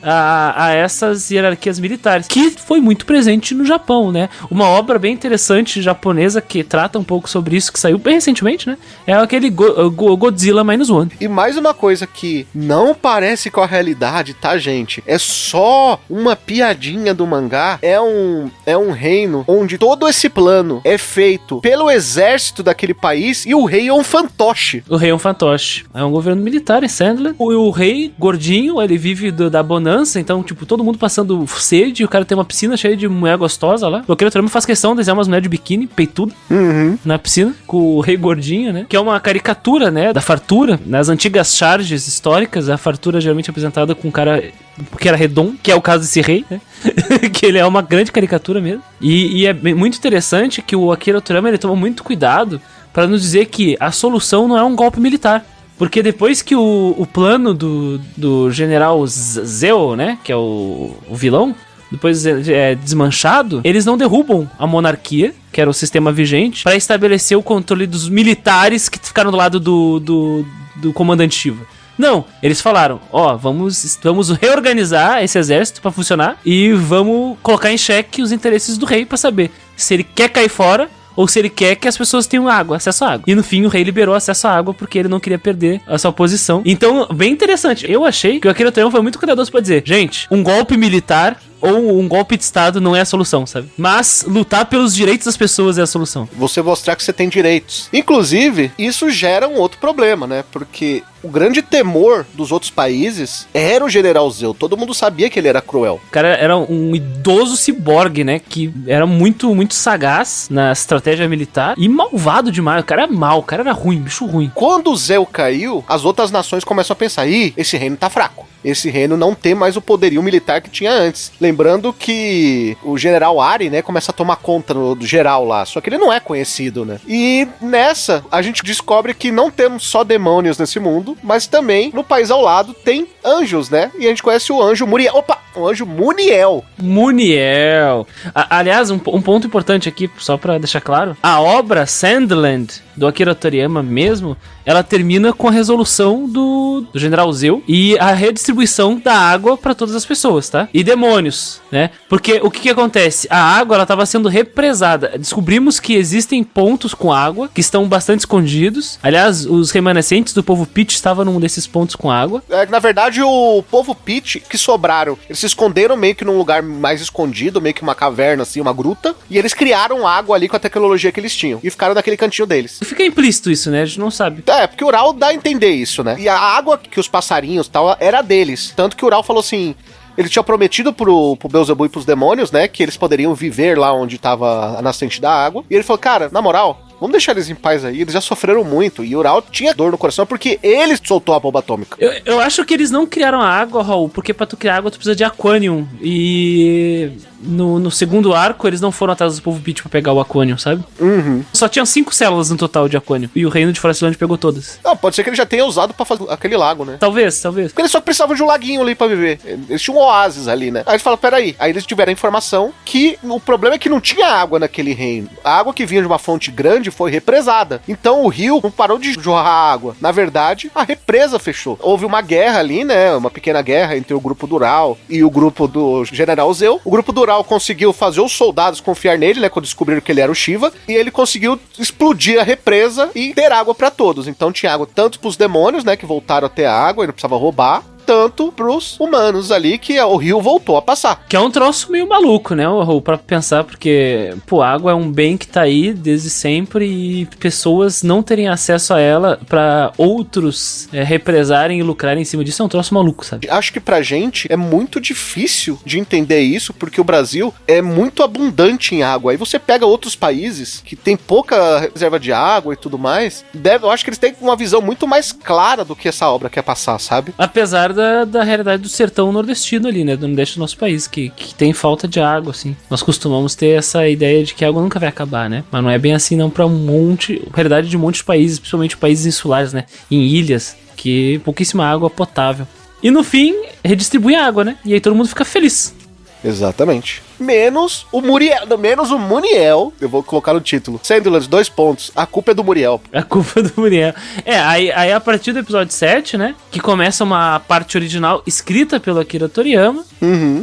a essas hierarquias militares, que foi muito presente no Japão, né? Uma obra bem interessante japonesa que trata um pouco sobre isso, que saiu bem recentemente, né? É aquele Godzilla -1.
E mais uma coisa que não parece com a realidade, tá, gente? É só uma piadinha do mangá. É um reino onde todo esse plano é feito pelo exército daquele país e o rei é um fantoche.
O rei é um fantoche. É um governo militar em Sandland. O rei, gordinho, ele vive da bonança, então, tipo, todo mundo passando sede, o cara tem uma piscina cheia de mulher gostosa lá. O Akira Toriyama faz questão de desenhar umas mulheres de biquíni, peitudo, na piscina, com o rei gordinho, né? Que é uma caricatura, né, da fartura. Nas antigas charges históricas, a fartura geralmente é apresentada com um cara que era redondo, que é o caso desse rei, né? Que ele é uma grande caricatura mesmo. E é muito interessante que o Akira Toriyama, ele toma muito cuidado para nos dizer que a solução não é um golpe militar. Porque depois que o plano do general Zeo, né, que é o vilão, depois é desmanchado, eles não derrubam a monarquia, que era o sistema vigente, para estabelecer o controle dos militares que ficaram do lado do comandante Shiva. Não, eles falaram: vamos reorganizar esse exército pra funcionar e vamos colocar em xeque os interesses do rei pra saber se ele quer cair fora ou se ele quer que as pessoas tenham acesso à água. E no fim o rei liberou acesso à água porque ele não queria perder a sua posição. Então, bem interessante. Eu achei que o Akira Toriyama foi muito cuidadoso pra dizer: gente, um golpe militar ou um golpe de estado não é a solução, sabe? Mas lutar pelos direitos das pessoas é a solução.
Você mostrar que você tem direitos. Inclusive, isso gera um outro problema, né? Porque o grande temor dos outros países era o General Zeo. Todo mundo sabia que ele era cruel.
O cara era um idoso ciborgue, né? Que era muito, muito sagaz na estratégia militar e malvado demais. O cara era mau, o cara era ruim, bicho ruim.
Quando o Zeo caiu, as outras nações começam a pensar: esse reino tá fraco. Esse reino não tem mais o poderio militar que tinha antes. Lembrando que o general Ari, né, começa a tomar conta do geral lá. Só que ele não é conhecido, né? E nessa, a gente descobre que não temos só demônios nesse mundo, mas também no país ao lado tem anjos, né? E a gente conhece o anjo Muriel. Opa! O anjo Muniel.
Muniel. Aliás, um ponto importante aqui, só pra deixar claro. A obra Sandland, do Akira Toriyama mesmo, ela termina com a resolução do General Zeo e a redistribuição da água pra todas as pessoas, tá? E demônios, né? Porque o que acontece? A água, ela tava sendo represada. Descobrimos que existem pontos com água que estão bastante escondidos. Aliás, os remanescentes do povo Peach estavam num desses pontos com água.
Na verdade, o povo Peach que sobraram, eles se esconderam meio que num lugar mais escondido, meio que uma caverna, assim, uma gruta, e eles criaram água ali com a tecnologia que eles tinham, e ficaram naquele cantinho deles.
Fica implícito isso, né? A gente não sabe.
Porque o Ural dá a entender isso, né? E a água que os passarinhos e tal, era deles. Tanto que o Ural falou assim: ele tinha prometido pro Beelzebub e pros demônios, né, que eles poderiam viver lá onde tava a nascente da água. E ele falou: cara, na moral, vamos deixar eles em paz aí, eles já sofreram muito. E o Ural tinha dor no coração porque ele soltou a bomba atômica.
Eu acho que eles não criaram a água, Raul, porque pra tu criar água tu precisa de Aquanium. E no segundo arco, eles não foram atrás do povo Beat pra pegar o Aquanium, sabe? Só tinham 5 células no total de Aquanium. E o reino de Forestland pegou todas.
Não, pode ser que ele já tenha usado pra fazer aquele lago, né?
Talvez.
Porque eles só precisavam de um laguinho ali pra viver. Eles tinham um oásis ali, né? Aí eles falam, peraí. Aí eles tiveram a informação que o problema é que não tinha água naquele reino. A água que vinha de uma fonte grande foi represada. Então o rio não parou de jorrar água. Na verdade, a represa fechou. Houve uma guerra ali, né? Uma pequena guerra entre o grupo Dural e o grupo do General Zeu. O grupo Dural conseguiu fazer os soldados confiar nele, né? Quando descobriram que ele era o Shiva. E ele conseguiu explodir a represa e ter água pra todos. Então tinha água tanto pros demônios, né? Que voltaram a ter água e não precisava roubar. Tanto pros humanos ali, que o rio voltou a passar.
Que é um troço meio maluco, né, pra pensar, porque, pô, água é um bem que tá aí desde sempre e pessoas não terem acesso a ela pra outros represarem e lucrarem em cima disso é um troço maluco, sabe?
Acho que pra gente é muito difícil de entender isso, porque o Brasil é muito abundante em água. Aí você pega outros países que tem pouca reserva de água e tudo mais, eu acho que eles têm uma visão muito mais clara do que essa obra quer passar, sabe?
Apesar da realidade do sertão nordestino ali, né? Do nordeste do nosso país, que tem falta de água, assim. Nós costumamos ter essa ideia de que a água nunca vai acabar, né? Mas não é bem assim, não, pra realidade de um monte de países, principalmente países insulares, né? Em ilhas, que pouquíssima água potável. E no fim, redistribui a água, né? E aí todo mundo fica feliz.
Exatamente. Menos o Muniel. Eu vou colocar no título. Sanderlands, 2 pontos. A culpa é do Muriel.
A culpa é do Muriel. Aí a partir do episódio 7, né? Que começa uma parte original escrita pelo Akira Toriyama.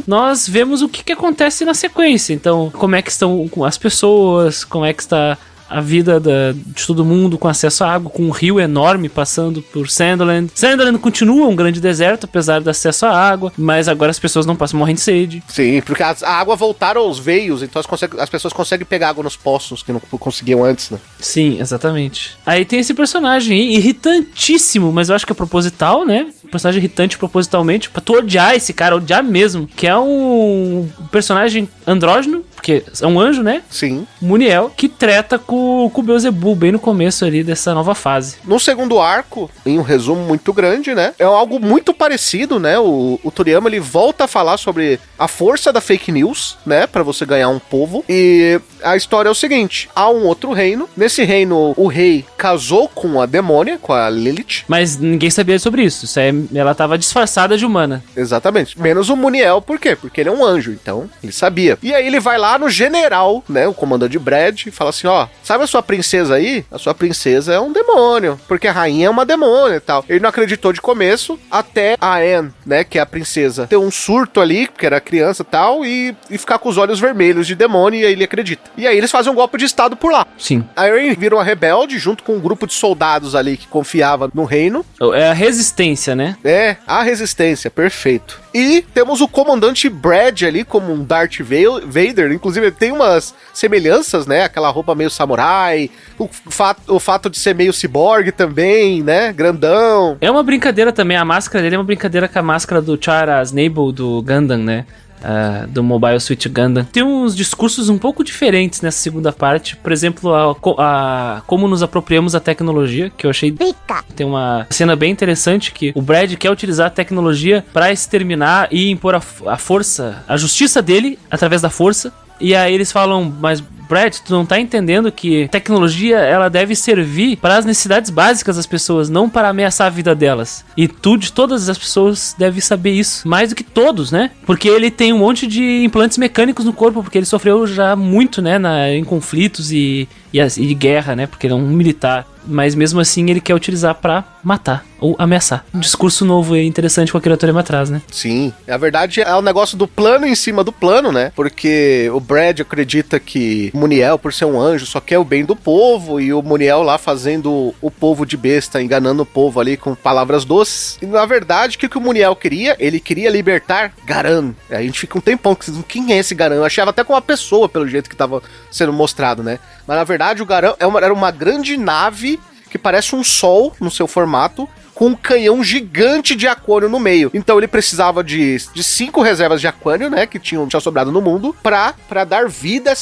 Nós vemos o que acontece na sequência. Então, como é que estão as pessoas, como é que está a vida de todo mundo com acesso à água, com um rio enorme passando por Sanderland. Sanderland continua um grande deserto, apesar do acesso à água, mas agora as pessoas não passam morrendo de sede.
Sim, porque a água voltaram aos veios, então as pessoas conseguem pegar água nos poços que não conseguiam antes, né?
Sim, exatamente. Aí tem esse personagem aí, irritantíssimo, mas eu acho que é proposital, né? Um personagem irritante propositalmente, pra tu odiar esse cara, odiar mesmo, que é um personagem andrógeno, porque é um anjo, né?
Sim.
Muniel, que treta com o Beelzebub bem no começo ali dessa nova fase.
No segundo arco, em um resumo muito grande, né? É algo muito parecido, né? O Toriyama, ele volta a falar sobre a força da fake news, né? Pra você ganhar um povo. E a história é o seguinte. Há um outro reino. Nesse reino, o rei casou com a demônia, com a Lilith.
Mas ninguém sabia sobre isso. Ela tava disfarçada de humana.
Exatamente. Menos o Muniel. Por quê? Porque ele é um anjo. Então, ele sabia. E aí ele vai lá no general, né? O comandante Brad. E fala assim, ó. Sabe a sua princesa aí? A sua princesa é um demônio. Porque a rainha é uma demônia e tal. Ele não acreditou de começo. Até a Anne, né? Que é a princesa. Ter um surto ali. Porque era criança e tal. E ficar com os olhos vermelhos de demônio. E aí ele acredita. E aí eles fazem um golpe de estado por lá.
Sim.
A Erin vira uma rebelde. Junto com um grupo de soldados ali. Que confiava no reino.
É a resistência, né?
É, a resistência, perfeito. E temos o comandante Brad ali como um Darth Vader, inclusive tem umas semelhanças, né? Aquela roupa meio samurai, o fato de ser meio ciborgue também, né? Grandão.
É uma brincadeira também, a máscara dele é uma brincadeira com a máscara do Chara Snable do Gundam, né? Do Mobile Suit Gundam. Tem uns discursos um pouco diferentes nessa segunda parte. Por exemplo, como nos apropriamos da tecnologia, que eu achei... Tem uma cena bem interessante que o Brad quer utilizar a tecnologia para exterminar e impor a força, a justiça dele através da força. E aí eles falam, mas Brad, tu não tá entendendo que tecnologia, ela deve servir para as necessidades básicas das pessoas, não para ameaçar a vida delas. E tu, de todas as pessoas, deve saber isso. Mais do que todos, né? Porque ele tem um monte de implantes mecânicos no corpo, porque ele sofreu já muito, né, em conflitos e guerra, né? Porque ele é um militar. Mas mesmo assim ele quer utilizar pra matar ou ameaçar. Um discurso novo e interessante que o Akira Toriyama traz, né?
Sim, a verdade é o negócio do plano em cima do plano, né? Porque o Brad acredita que Muniel, por ser um anjo, só quer o bem do povo, e o Muniel lá fazendo o povo de besta, enganando o povo ali com palavras doces. E na verdade, o que o Muniel queria? Ele queria libertar Garan. A gente fica um tempão dizendo, quem é esse Garan? Eu achava até como uma pessoa, pelo jeito que tava sendo mostrado, né? Mas na verdade o Garan era uma grande nave que parece um sol no seu formato, com um canhão gigante de aquânio no meio. Então ele precisava de 5 reservas de aquânio, né, que tinham sobrado no mundo, pra dar vida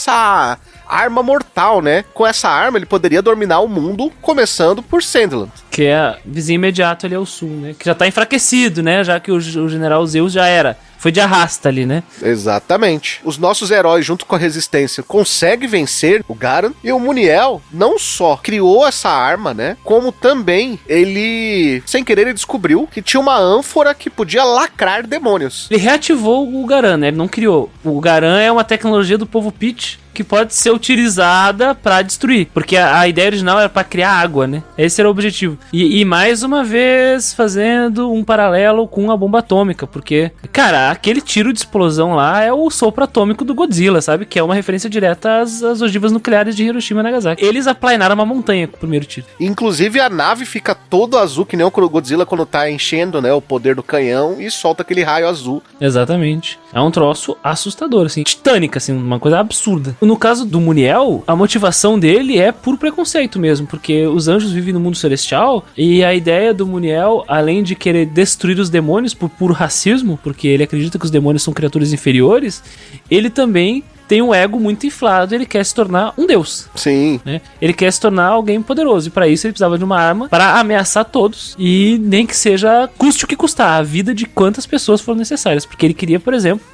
arma mortal, né? Com essa arma, ele poderia dominar o mundo, começando por Sandland.
Que é vizinho imediato ali ao sul, né? Que já tá enfraquecido, né? Já que o general Zeus já era. Foi de arrasta ali, né?
Exatamente. Os nossos heróis, junto com a Resistência, conseguem vencer o Garan. E o Muniel não só criou essa arma, né? Como também ele, sem querer, ele descobriu que tinha uma ânfora que podia lacrar demônios.
Ele reativou o Garan, né? Ele não criou. O Garan é uma tecnologia do povo Pit que pode ser utilizada pra destruir. Porque a ideia original era pra criar água, né? Esse era o objetivo. E mais uma vez fazendo um paralelo com a bomba atômica. Porque, cara, aquele tiro de explosão lá é o sopro atômico do Godzilla, sabe? Que é uma referência direta às ogivas nucleares de Hiroshima e Nagasaki. Eles aplainaram uma montanha com o primeiro tiro.
Inclusive a nave fica todo azul, que nem o Godzilla quando tá enchendo, né? O poder do canhão e solta aquele raio azul.
Exatamente. É um troço assustador, assim. Titânica, assim. Uma coisa absurda. No caso do Muniel, a motivação dele é puro preconceito mesmo, porque os anjos vivem no mundo celestial e a ideia do Muniel, além de querer destruir os demônios por puro racismo, porque ele acredita que os demônios são criaturas inferiores, ele também tem um ego muito inflado, ele quer se tornar um deus.
Sim.
Né? Ele quer se tornar alguém poderoso, e para isso ele precisava de uma arma para ameaçar todos, e nem que seja custe o que custar, a vida de quantas pessoas foram necessárias, porque ele queria, por exemplo,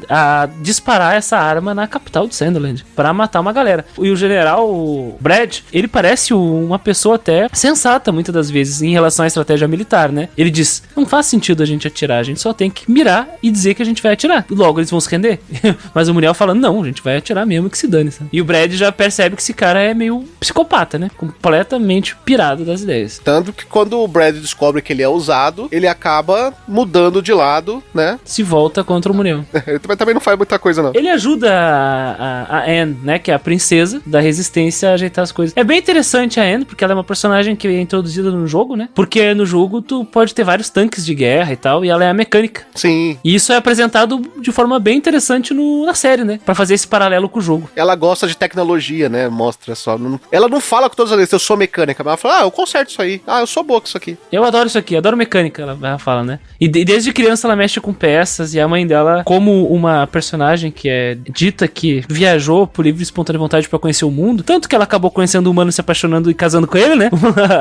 disparar essa arma na capital de Sandland, para matar uma galera. E o general o Brad, ele parece uma pessoa até sensata, muitas das vezes, em relação à estratégia militar, né? Ele diz, não faz sentido a gente atirar, a gente só tem que mirar e dizer que a gente vai atirar. Logo eles vão se render. Mas o Muniel falando, não, a gente vai atirar mesmo que se dane, sabe? E o Brad já percebe que esse cara é meio psicopata, né? Completamente pirado das ideias.
Tanto que quando o Brad descobre que ele é usado, ele acaba mudando de lado, né?
Se volta contra o Muniel.
Ele também não faz muita coisa, não.
Ele ajuda a Anne, né? Que é a princesa da resistência, a ajeitar as coisas. É bem interessante a Anne, porque ela é uma personagem que é introduzida no jogo, né? Porque no jogo tu pode ter vários tanques de guerra e tal, e ela é a mecânica.
Sim.
E isso é apresentado de forma bem interessante na série, né? Pra fazer esse paralelo com o jogo.
Ela gosta de tecnologia, né? Mostra só. Ela não fala com todas as vezes, eu sou mecânica, mas ela fala, eu conserto isso aí. Eu sou boa com isso aqui.
Eu adoro isso aqui, adoro mecânica, ela fala, né? E desde criança ela mexe com peças, e a mãe dela, como uma personagem que é dita que viajou por livre e espontânea vontade pra conhecer o mundo, tanto que ela acabou conhecendo o humano, se apaixonando e casando com ele, né?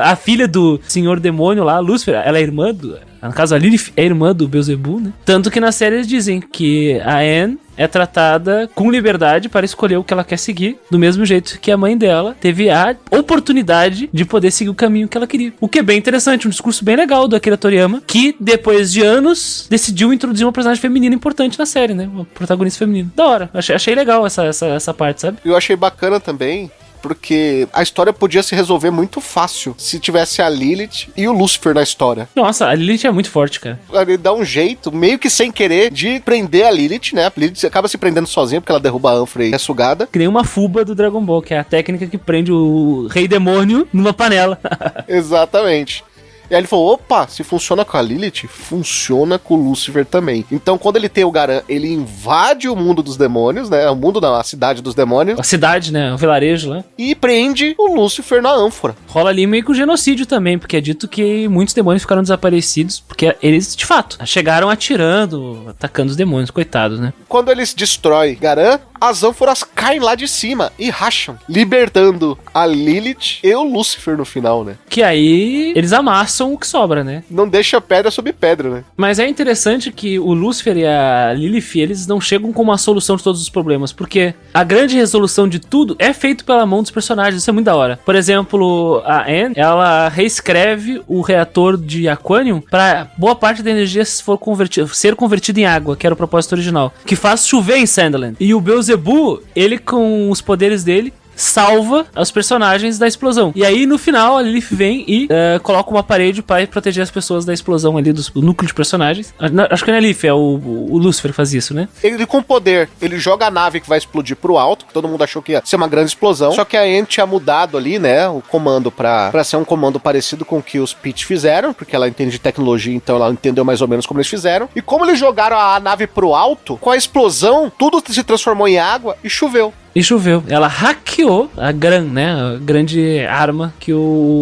A filha do senhor demônio lá, Lúcifer, ela é irmã no caso, a Lilith é irmã do Beelzebub, né? Tanto que na série eles dizem que a Anne é tratada com liberdade para escolher o que ela quer seguir, do mesmo jeito que a mãe dela teve a oportunidade de poder seguir o caminho que ela queria. O que é bem interessante, um discurso bem legal do Akira Toriyama, que depois de anos decidiu introduzir uma personagem feminina importante na série, né? Uma protagonista feminina. Da hora. Achei legal essa parte, sabe?
Eu achei bacana também, porque a história podia se resolver muito fácil se tivesse a Lilith e o Lúcifer na história.
Nossa, a Lilith é muito forte, cara.
Ele dá um jeito, meio que sem querer, de prender a Lilith, né? A Lilith acaba se prendendo sozinha, porque ela derruba a ânfora e é sugada.
Que nem uma fuba do Dragon Ball, que é a técnica que prende o rei demônio numa panela.
Exatamente. E aí ele falou, opa, se funciona com a Lilith, funciona com o Lúcifer também. Então quando ele tem o Garan, ele invade o mundo dos demônios, né? O mundo não, a cidade dos demônios.
A cidade, né? O vilarejo lá.
E prende o Lúcifer na ânfora.
Rola ali meio que um genocídio também, porque é dito que muitos demônios ficaram desaparecidos, porque eles, de fato, chegaram atirando, atacando os demônios, coitados, né?
Quando eles destroem Garan, as ânforas caem lá de cima e racham, libertando a Lilith e o Lúcifer no final, né?
Que aí eles amassam o que sobra, né?
Não deixa pedra sobre pedra, né?
Mas é interessante que o Lúcifer e a Lilith, eles não chegam com uma solução de todos os problemas, porque a grande resolução de tudo é feito pela mão dos personagens, isso é muito da hora. Por exemplo, a Anne, ela reescreve o reator de Aquanium pra boa parte da energia ser convertida em água, que era o propósito original, que faz chover em Sandland. E o Beelzebub, ele com os poderes dele, salva os personagens da explosão. E aí, no final, a Lilith vem e coloca uma parede para proteger as pessoas da explosão ali, do núcleo de personagens. Acho que não é a Lilith, é o Lúcifer que faz isso, né?
Ele com poder, ele joga a nave que vai explodir pro alto, que todo mundo achou que ia ser uma grande explosão, só que a Anne tinha mudado ali, né, o comando pra ser um comando parecido com o que os Pit fizeram, porque ela entende de tecnologia, então ela entendeu mais ou menos como eles fizeram. E como eles jogaram a nave pro alto, com a explosão, tudo se transformou em água e choveu.
E choveu. Ela hackeou a Gran, né? A grande arma que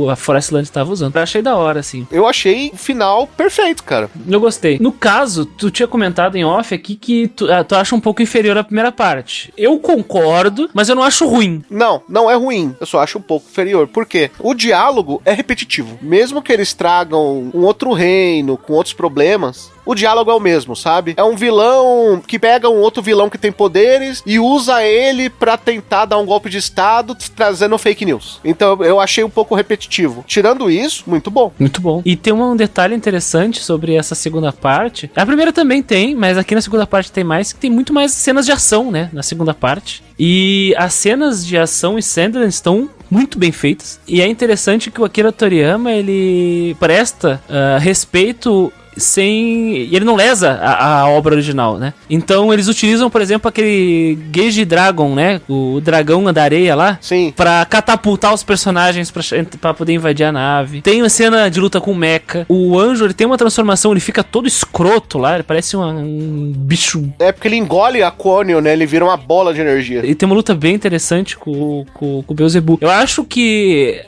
a Forestland estava usando. Eu achei da hora, assim.
Eu achei o final perfeito, cara.
Eu gostei. No caso, tu tinha comentado em off aqui que tu acha um pouco inferior à primeira parte. Eu concordo, mas eu não acho ruim.
Não é ruim. Eu só acho um pouco inferior. Por quê? O diálogo é repetitivo. Mesmo que eles tragam um outro reino, com outros problemas, o diálogo é o mesmo, sabe? É um vilão que pega um outro vilão que tem poderes e usa ele pra tentar dar um golpe de estado, trazendo fake news. Então eu achei um pouco repetitivo. Tirando isso, muito bom.
Muito bom. E tem um detalhe interessante sobre essa segunda parte. A primeira também tem, mas aqui na segunda parte tem mais, que tem muito mais cenas de ação, né? Na segunda parte. E as cenas de ação e Sandland estão muito bem feitas. E é interessante que o Akira Toriyama, ele presta respeito sem... ele não lesa a obra original, né? Então eles utilizam, por exemplo, aquele Gage Dragon, né? O dragão da areia lá.
Sim.
Pra catapultar os personagens pra poder invadir a nave. Tem uma cena de luta com o mecha. O anjo, ele tem uma transformação, ele fica todo escroto lá, ele parece um bicho.
É porque ele engole a Quonion, né? Ele vira uma bola de energia.
E tem uma luta bem interessante com o Beelzebub. Eu acho que,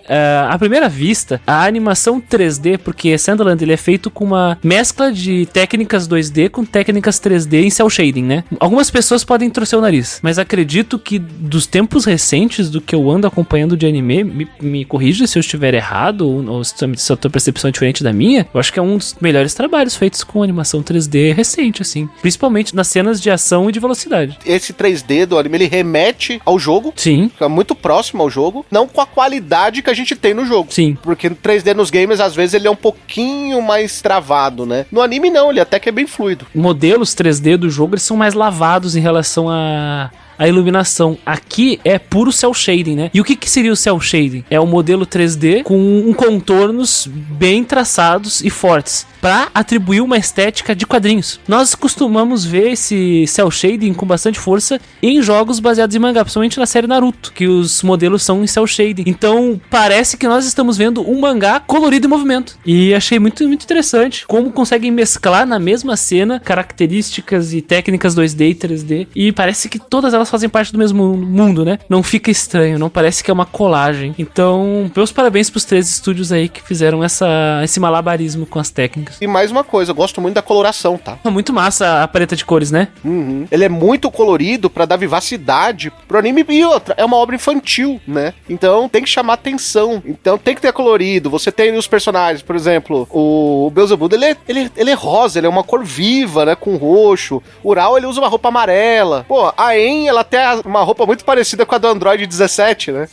à primeira vista, a animação 3D, porque Sandland, ele é feito com uma mescla de técnicas 2D com técnicas 3D em cel shading, né? Algumas pessoas podem torcer o nariz, mas acredito que dos tempos recentes do que eu ando acompanhando de anime, me corrija se eu estiver errado ou se a tua percepção é diferente da minha, eu acho que é um dos melhores trabalhos feitos com animação 3D recente, assim. Principalmente nas cenas de ação e de velocidade.
Esse 3D do anime, ele remete ao jogo.
Sim.
Fica muito próximo ao jogo, não com a qualidade que a gente tem no jogo.
Sim.
Porque no 3D nos games, às vezes, ele é um pouquinho mais travado, né? No anime, não, ele até que é bem fluido.
Modelos 3D do jogo, eles são mais lavados em relação a iluminação. Aqui é puro cel shading, né? E o que seria o cel shading? É um modelo 3D com contornos bem traçados e fortes, para atribuir uma estética de quadrinhos. Nós costumamos ver esse cel shading com bastante força em jogos baseados em mangá, principalmente na série Naruto, que os modelos são em cel shading. Então parece que nós estamos vendo um mangá colorido em movimento. E achei muito, muito interessante como conseguem mesclar na mesma cena características e técnicas 2D e 3D. E parece que todas elas fazem parte do mesmo mundo, né? Não fica estranho, não parece que é uma colagem. Então, meus parabéns pros 3 estúdios aí que fizeram esse malabarismo com as técnicas.
E mais uma coisa, eu gosto muito da coloração, tá?
É muito massa a paleta de cores, né?
Uhum. Ele é muito colorido pra dar vivacidade pro anime. E outra, é uma obra infantil, né? Então tem que chamar atenção. Então tem que ter colorido. Você tem os personagens, por exemplo, o Beelzebub, ele é rosa, ele é uma cor viva, né? Com roxo. O Ural, ele usa uma roupa amarela. Pô, a En, ela tem uma roupa muito parecida com a do Android 17, né?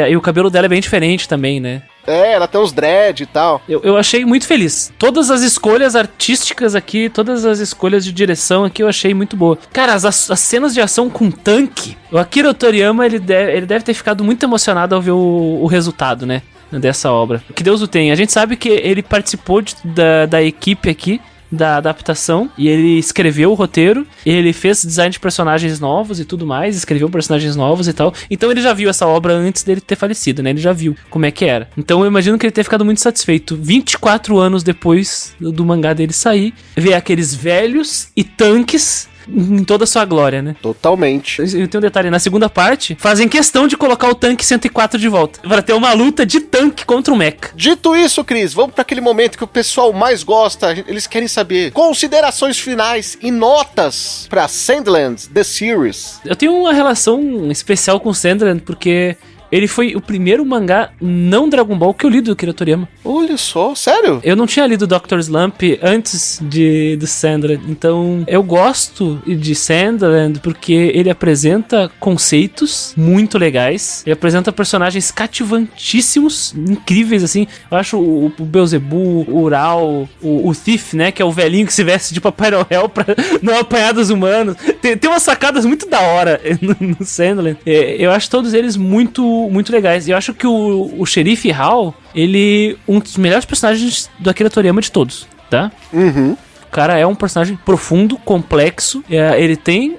E o cabelo dela é bem diferente também, né?
É, ela tem uns dread e tal.
Eu achei muito feliz. Todas as escolhas artísticas aqui, todas as escolhas de direção aqui eu achei muito boa. Cara, as cenas de ação com tanque, o Akira Toriyama, ele deve ter ficado muito emocionado ao ver o resultado, né? Dessa obra. Que Deus o tenha. A gente sabe que ele participou da equipe aqui da adaptação, e ele escreveu o roteiro, ele fez design de personagens novos e tudo mais, escreveu personagens novos e tal, então ele já viu essa obra antes dele ter falecido, né, ele já viu como é que era, então eu imagino que ele tenha ficado muito satisfeito, 24 anos depois do mangá dele sair, ver aqueles velhos e tanques em toda a sua glória, né?
Totalmente.
Eu tenho um detalhe, na segunda parte, fazem questão de colocar o tanque 104 de volta, para ter uma luta de tanque contra o mecha.
Dito isso, Cris, vamos para aquele momento que o pessoal mais gosta, eles querem saber considerações finais e notas para Sandland, The Series.
Eu tenho uma relação especial com Sandland, porque ele foi o primeiro mangá não Dragon Ball que eu li do Akira Toriyama.
Olha só, sério?
Eu não tinha lido Dr. Slump antes de Sandland, então eu gosto de Sandland porque ele apresenta conceitos muito legais, ele apresenta personagens cativantíssimos, incríveis assim. Eu acho o Beelzebub, o Ural, o Thief, né, que é o velhinho que se veste de Papai Noel pra não apanhar dos humanos. Tem umas sacadas muito da hora no Sandland. Eu acho todos eles muito legais. E eu acho que o Xerife Hal, ele um dos melhores personagens do Akira Toriyama de todos, tá?
Uhum.
O cara é um personagem profundo, complexo, ele tem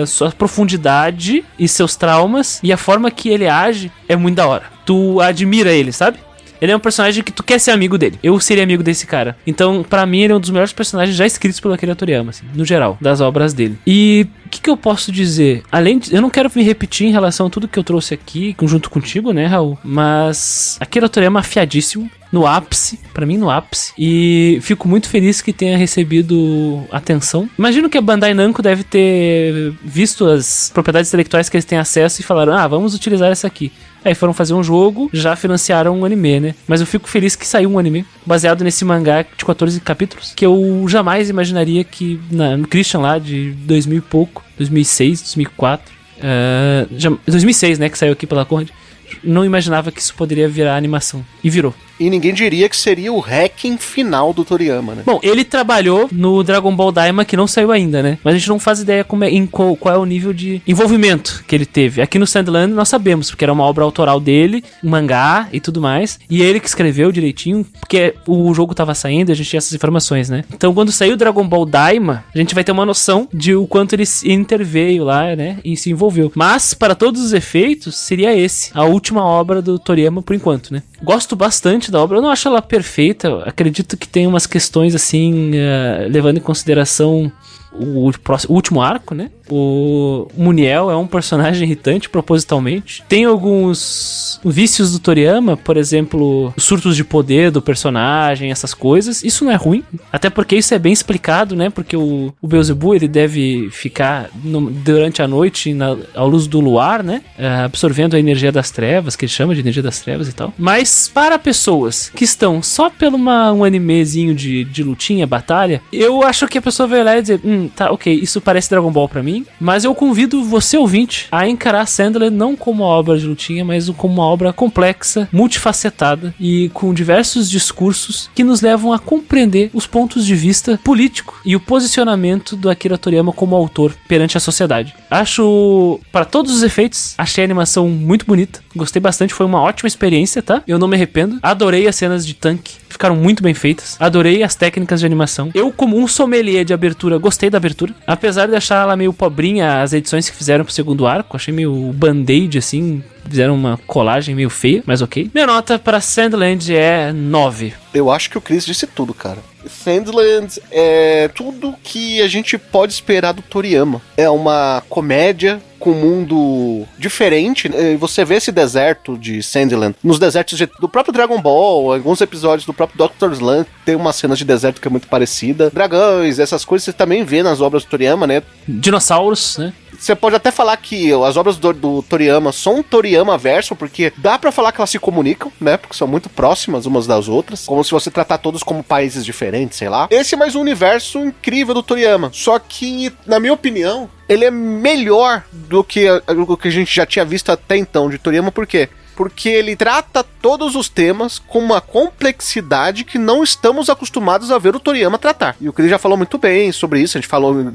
sua profundidade e seus traumas, e a forma que ele age é muito da hora. Tu admira ele, sabe? Ele é um personagem que tu quer ser amigo dele. Eu seria amigo desse cara. Então, pra mim, ele é um dos melhores personagens já escritos pelo Akira Toriyama, assim, no geral, das obras dele. E o que eu posso dizer? Além de... Eu não quero me repetir em relação a tudo que eu trouxe aqui, junto contigo, né, Raul? Mas Akira Toriyama afiadíssimo. No ápice, pra mim no ápice. E fico muito feliz que tenha recebido atenção. Imagino que a Bandai Namco deve ter visto as propriedades intelectuais que eles têm acesso e falaram, vamos utilizar essa aqui. Aí foram fazer um jogo, já financiaram um anime, né? Mas eu fico feliz que saiu um anime baseado nesse mangá de 14 capítulos, que eu jamais imaginaria que no Christian lá de 2000 e pouco, 2006, 2004, 2006, né, que saiu aqui pela Conrad, não imaginava que isso poderia virar animação. E virou.
E ninguém diria que seria o hacking final do Toriyama, né?
Bom, ele trabalhou no Dragon Ball Daima, que não saiu ainda, né? Mas a gente não faz ideia qual é o nível de envolvimento que ele teve. Aqui no Sandland nós sabemos, porque era uma obra autoral dele, um mangá e tudo mais. E ele que escreveu direitinho, porque o jogo tava saindo e a gente tinha essas informações, né? Então quando saiu o Dragon Ball Daima, a gente vai ter uma noção de o quanto ele interveio lá, né? E se envolveu. Mas, para todos os efeitos, seria a última obra do Toriyama por enquanto, né? Gosto bastante da obra, eu não acho ela perfeita, acredito que tem umas questões assim, levando em consideração o último arco, né? O Muniel é um personagem irritante propositalmente. Tem alguns vícios do Toriyama, por exemplo, surtos de poder do personagem, essas coisas. Isso não é ruim, até porque isso é bem explicado, né? Porque o Beelzebub, ele deve ficar durante a noite à luz do luar, né? Absorvendo a energia das trevas, que ele chama de energia das trevas e tal. Mas para pessoas que estão só pelo um animezinho de lutinha, batalha, eu acho que a pessoa vai olhar e dizer, tá, ok, isso parece Dragon Ball pra mim, mas eu convido você, ouvinte, a encarar Sandland não como uma obra de lutinha, mas como uma obra complexa, multifacetada e com diversos discursos que nos levam a compreender os pontos de vista político e o posicionamento do Akira Toriyama como autor perante a sociedade. Acho, para todos os efeitos, achei a animação muito bonita, gostei bastante, foi uma ótima experiência, tá? Eu não me arrependo, adorei as cenas de tanque, ficaram muito bem feitas, adorei as técnicas de animação. Eu, como um sommelier de abertura, gostei da abertura, apesar de achar ela meio pobrinha, as edições que fizeram pro segundo arco, achei meio band-aid, assim, fizeram uma colagem meio feia, mas ok. Minha nota para Sandland é 9.
Eu acho que o Chris disse tudo, cara. Sandland é tudo que a gente pode esperar do Toriyama. É uma comédia com um mundo diferente. Você vê esse deserto de Sandland nos desertos do próprio Dragon Ball, alguns episódios do próprio Dr. Slump tem uma cena de deserto que é muito parecida. Dragões, essas coisas você também vê nas obras do Toriyama, né?
Dinossauros, né?
Você pode até falar que as obras do Toriyama são um Toriyama-verso, porque dá pra falar que elas se comunicam, né? Porque são muito próximas umas das outras. Como se você tratar todos como países diferentes, sei lá. Esse é mais um universo incrível do Toriyama. Só que, na minha opinião, ele é melhor do que a gente já tinha visto até então de Toriyama. Por quê? Porque ele trata todos os temas com uma complexidade que não estamos acostumados a ver o Toriyama tratar. E o Chris já falou muito bem sobre isso, a gente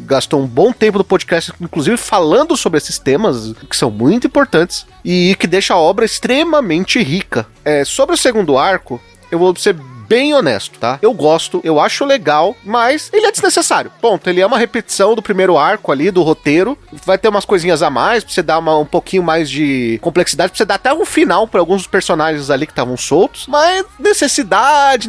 gastou um bom tempo do podcast, inclusive falando sobre esses temas, que são muito importantes, e que deixa a obra extremamente rica. Sobre o segundo arco, eu vou ser bem honesto, tá? Eu gosto, eu acho legal, mas ele é desnecessário. Ponto. Ele é uma repetição do primeiro arco ali, do roteiro. Vai ter umas coisinhas a mais, pra você dar um pouquinho mais de complexidade, pra você dar até um final pra alguns dos personagens ali que estavam soltos. Mas necessidade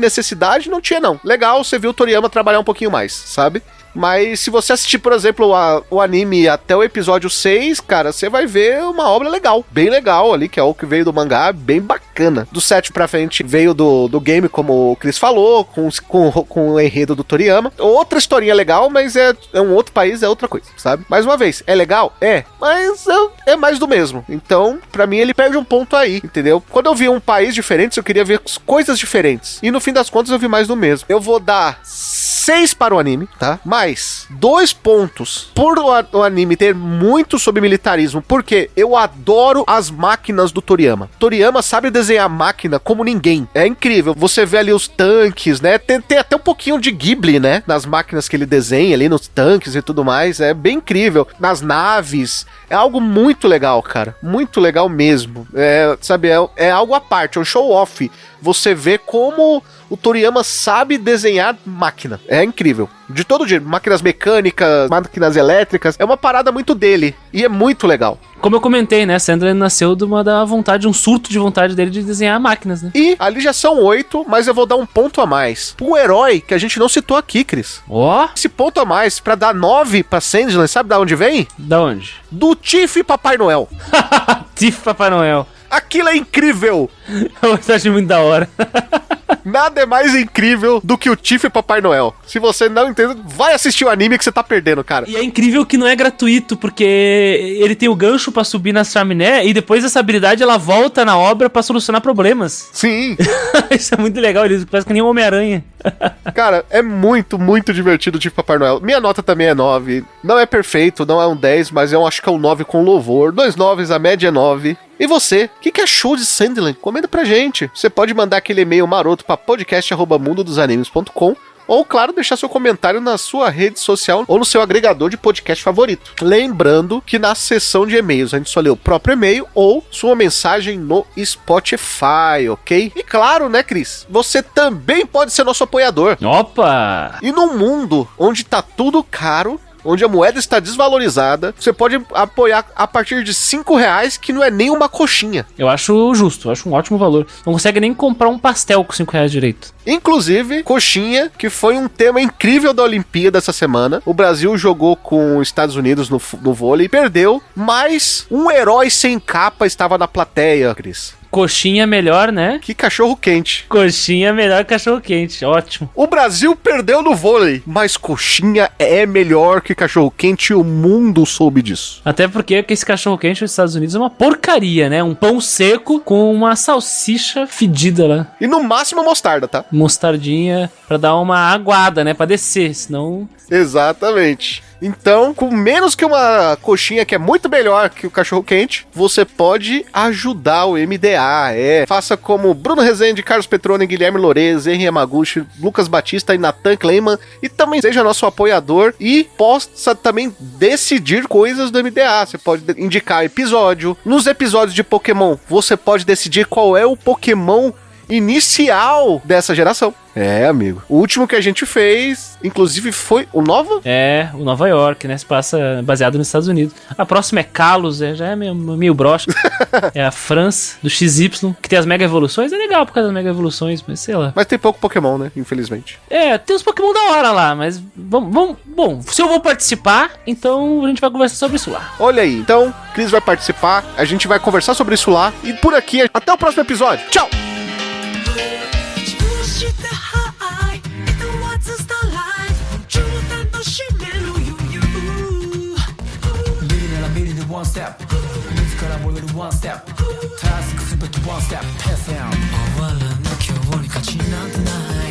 não tinha, não. Legal, você viu o Toriyama trabalhar um pouquinho mais, sabe? Mas se você assistir, por exemplo, o anime até o episódio 6, cara, você vai ver uma obra legal, bem legal ali, que é o que veio do mangá, bem bacana. Do 7 pra frente veio do game, como o Chris falou, com o enredo do Toriyama. Outra historinha legal, mas é um outro país, é outra coisa, sabe? Mais uma vez, é legal? É, mas é mais do mesmo. Então, pra mim, ele perde um ponto aí, entendeu? Quando eu vi um país diferente, eu queria ver coisas diferentes. E no fim das contas, eu vi mais do mesmo. Eu vou dar 6 para o anime, tá? Mais 2 pontos por o anime ter muito sobre militarismo, porque eu adoro as máquinas do Toriyama. Toriyama sabe desenhar máquina como ninguém. É incrível. Você vê ali os tanques, né? Tem até um pouquinho de Ghibli, né? Nas máquinas que ele desenha ali, nos tanques e tudo mais. É bem incrível. Nas naves. É algo muito legal, cara. Muito legal mesmo. Sabe, é algo à parte, é um show-off você vê como o Toriyama sabe desenhar máquina. É incrível. De todo jeito, máquinas mecânicas, máquinas elétricas, é uma parada muito dele. E é muito legal.
Como eu comentei, né? Sandland nasceu da vontade, um surto de vontade dele de desenhar máquinas, né?
E ali já são 8, mas eu vou dar um ponto a mais. Um herói que a gente não citou aqui, Cris.
Ó!
Esse ponto a mais, pra dar 9 pra Sandland, sabe da onde vem?
Da onde?
Do Tiff Papai Noel.
Tiff Papai Noel.
Aquilo é incrível!
Eu acho muito da hora.
Nada é mais incrível do que o Tiff Papai Noel. Se você não entende, vai assistir o anime que você tá perdendo, cara.
E é incrível que não é gratuito, porque ele tem o gancho pra subir na chaminé e depois essa habilidade ela volta na obra pra solucionar problemas.
Sim.
Isso é muito legal, ele parece que nem um Homem-Aranha.
Cara, é muito, muito divertido o Tiff Papai Noel. Minha nota também é 9. Não é perfeito, não é um 10, mas eu acho que é um 9 com louvor. 2 9s, a média é 9. E você, o que achou de Sandland? Comenta pra gente. Você pode mandar aquele e-mail maroto pra podcast@mundodosanimes.com ou, claro, deixar seu comentário na sua rede social ou no seu agregador de podcast favorito. Lembrando que na seção de e-mails a gente só lê o próprio e-mail ou sua mensagem no Spotify, ok? E claro, né, Cris? Você também pode ser nosso apoiador.
Opa!
E num mundo onde tá tudo caro, onde a moeda está desvalorizada, você pode apoiar a partir de R$5, que não é nem uma coxinha.
Eu acho justo, eu acho um ótimo valor. Não consegue nem comprar um pastel com R$5 direito.
Inclusive, coxinha, que foi um tema incrível da Olimpíada essa semana. O Brasil jogou com os Estados Unidos no vôlei, perdeu, mas um herói sem capa estava na plateia, Cris.
Coxinha melhor, né?
Que cachorro quente.
Coxinha melhor que cachorro quente, ótimo.
O Brasil perdeu no vôlei, mas coxinha é melhor que cachorro quente e o mundo soube disso.
Até porque esse cachorro quente nos Estados Unidos é uma porcaria, né? Um pão seco com uma salsicha fedida lá.
E no máximo mostarda, tá?
Mostardinha pra dar uma aguada, né? Pra descer, senão...
Exatamente. Então, com menos que uma coxinha que é muito melhor que o cachorro quente, você pode ajudar o MDA. Faça como Bruno Rezende, Carlos Petroni, Guilherme Lorez, Henry Yamaguchi, Lucas Batista e Nathan Kleiman. E também seja nosso apoiador e possa também decidir coisas do MDA. Você pode indicar episódio. Nos episódios de Pokémon, você pode decidir qual é o Pokémon inicial dessa geração. Amigo. O último que a gente fez, inclusive, foi o Nova?
O Nova York, né? Se passa baseado nos Estados Unidos. A próxima é Kalos, já é meio broxa. É a França, do XY, que tem as Mega Evoluções. É legal por causa das Mega Evoluções, mas sei lá.
Mas tem pouco Pokémon, né? Infelizmente.
Tem uns Pokémon da hora lá, mas vamos. Bom, se eu vou participar, então a gente vai conversar sobre isso lá.
Olha aí, então, Cris vai participar, a gente vai conversar sobre isso lá. E por aqui, até o próximo episódio. Tchau!
One step, musicから戻る one step タスクすべて one step 終わらな今日に勝ちなんてない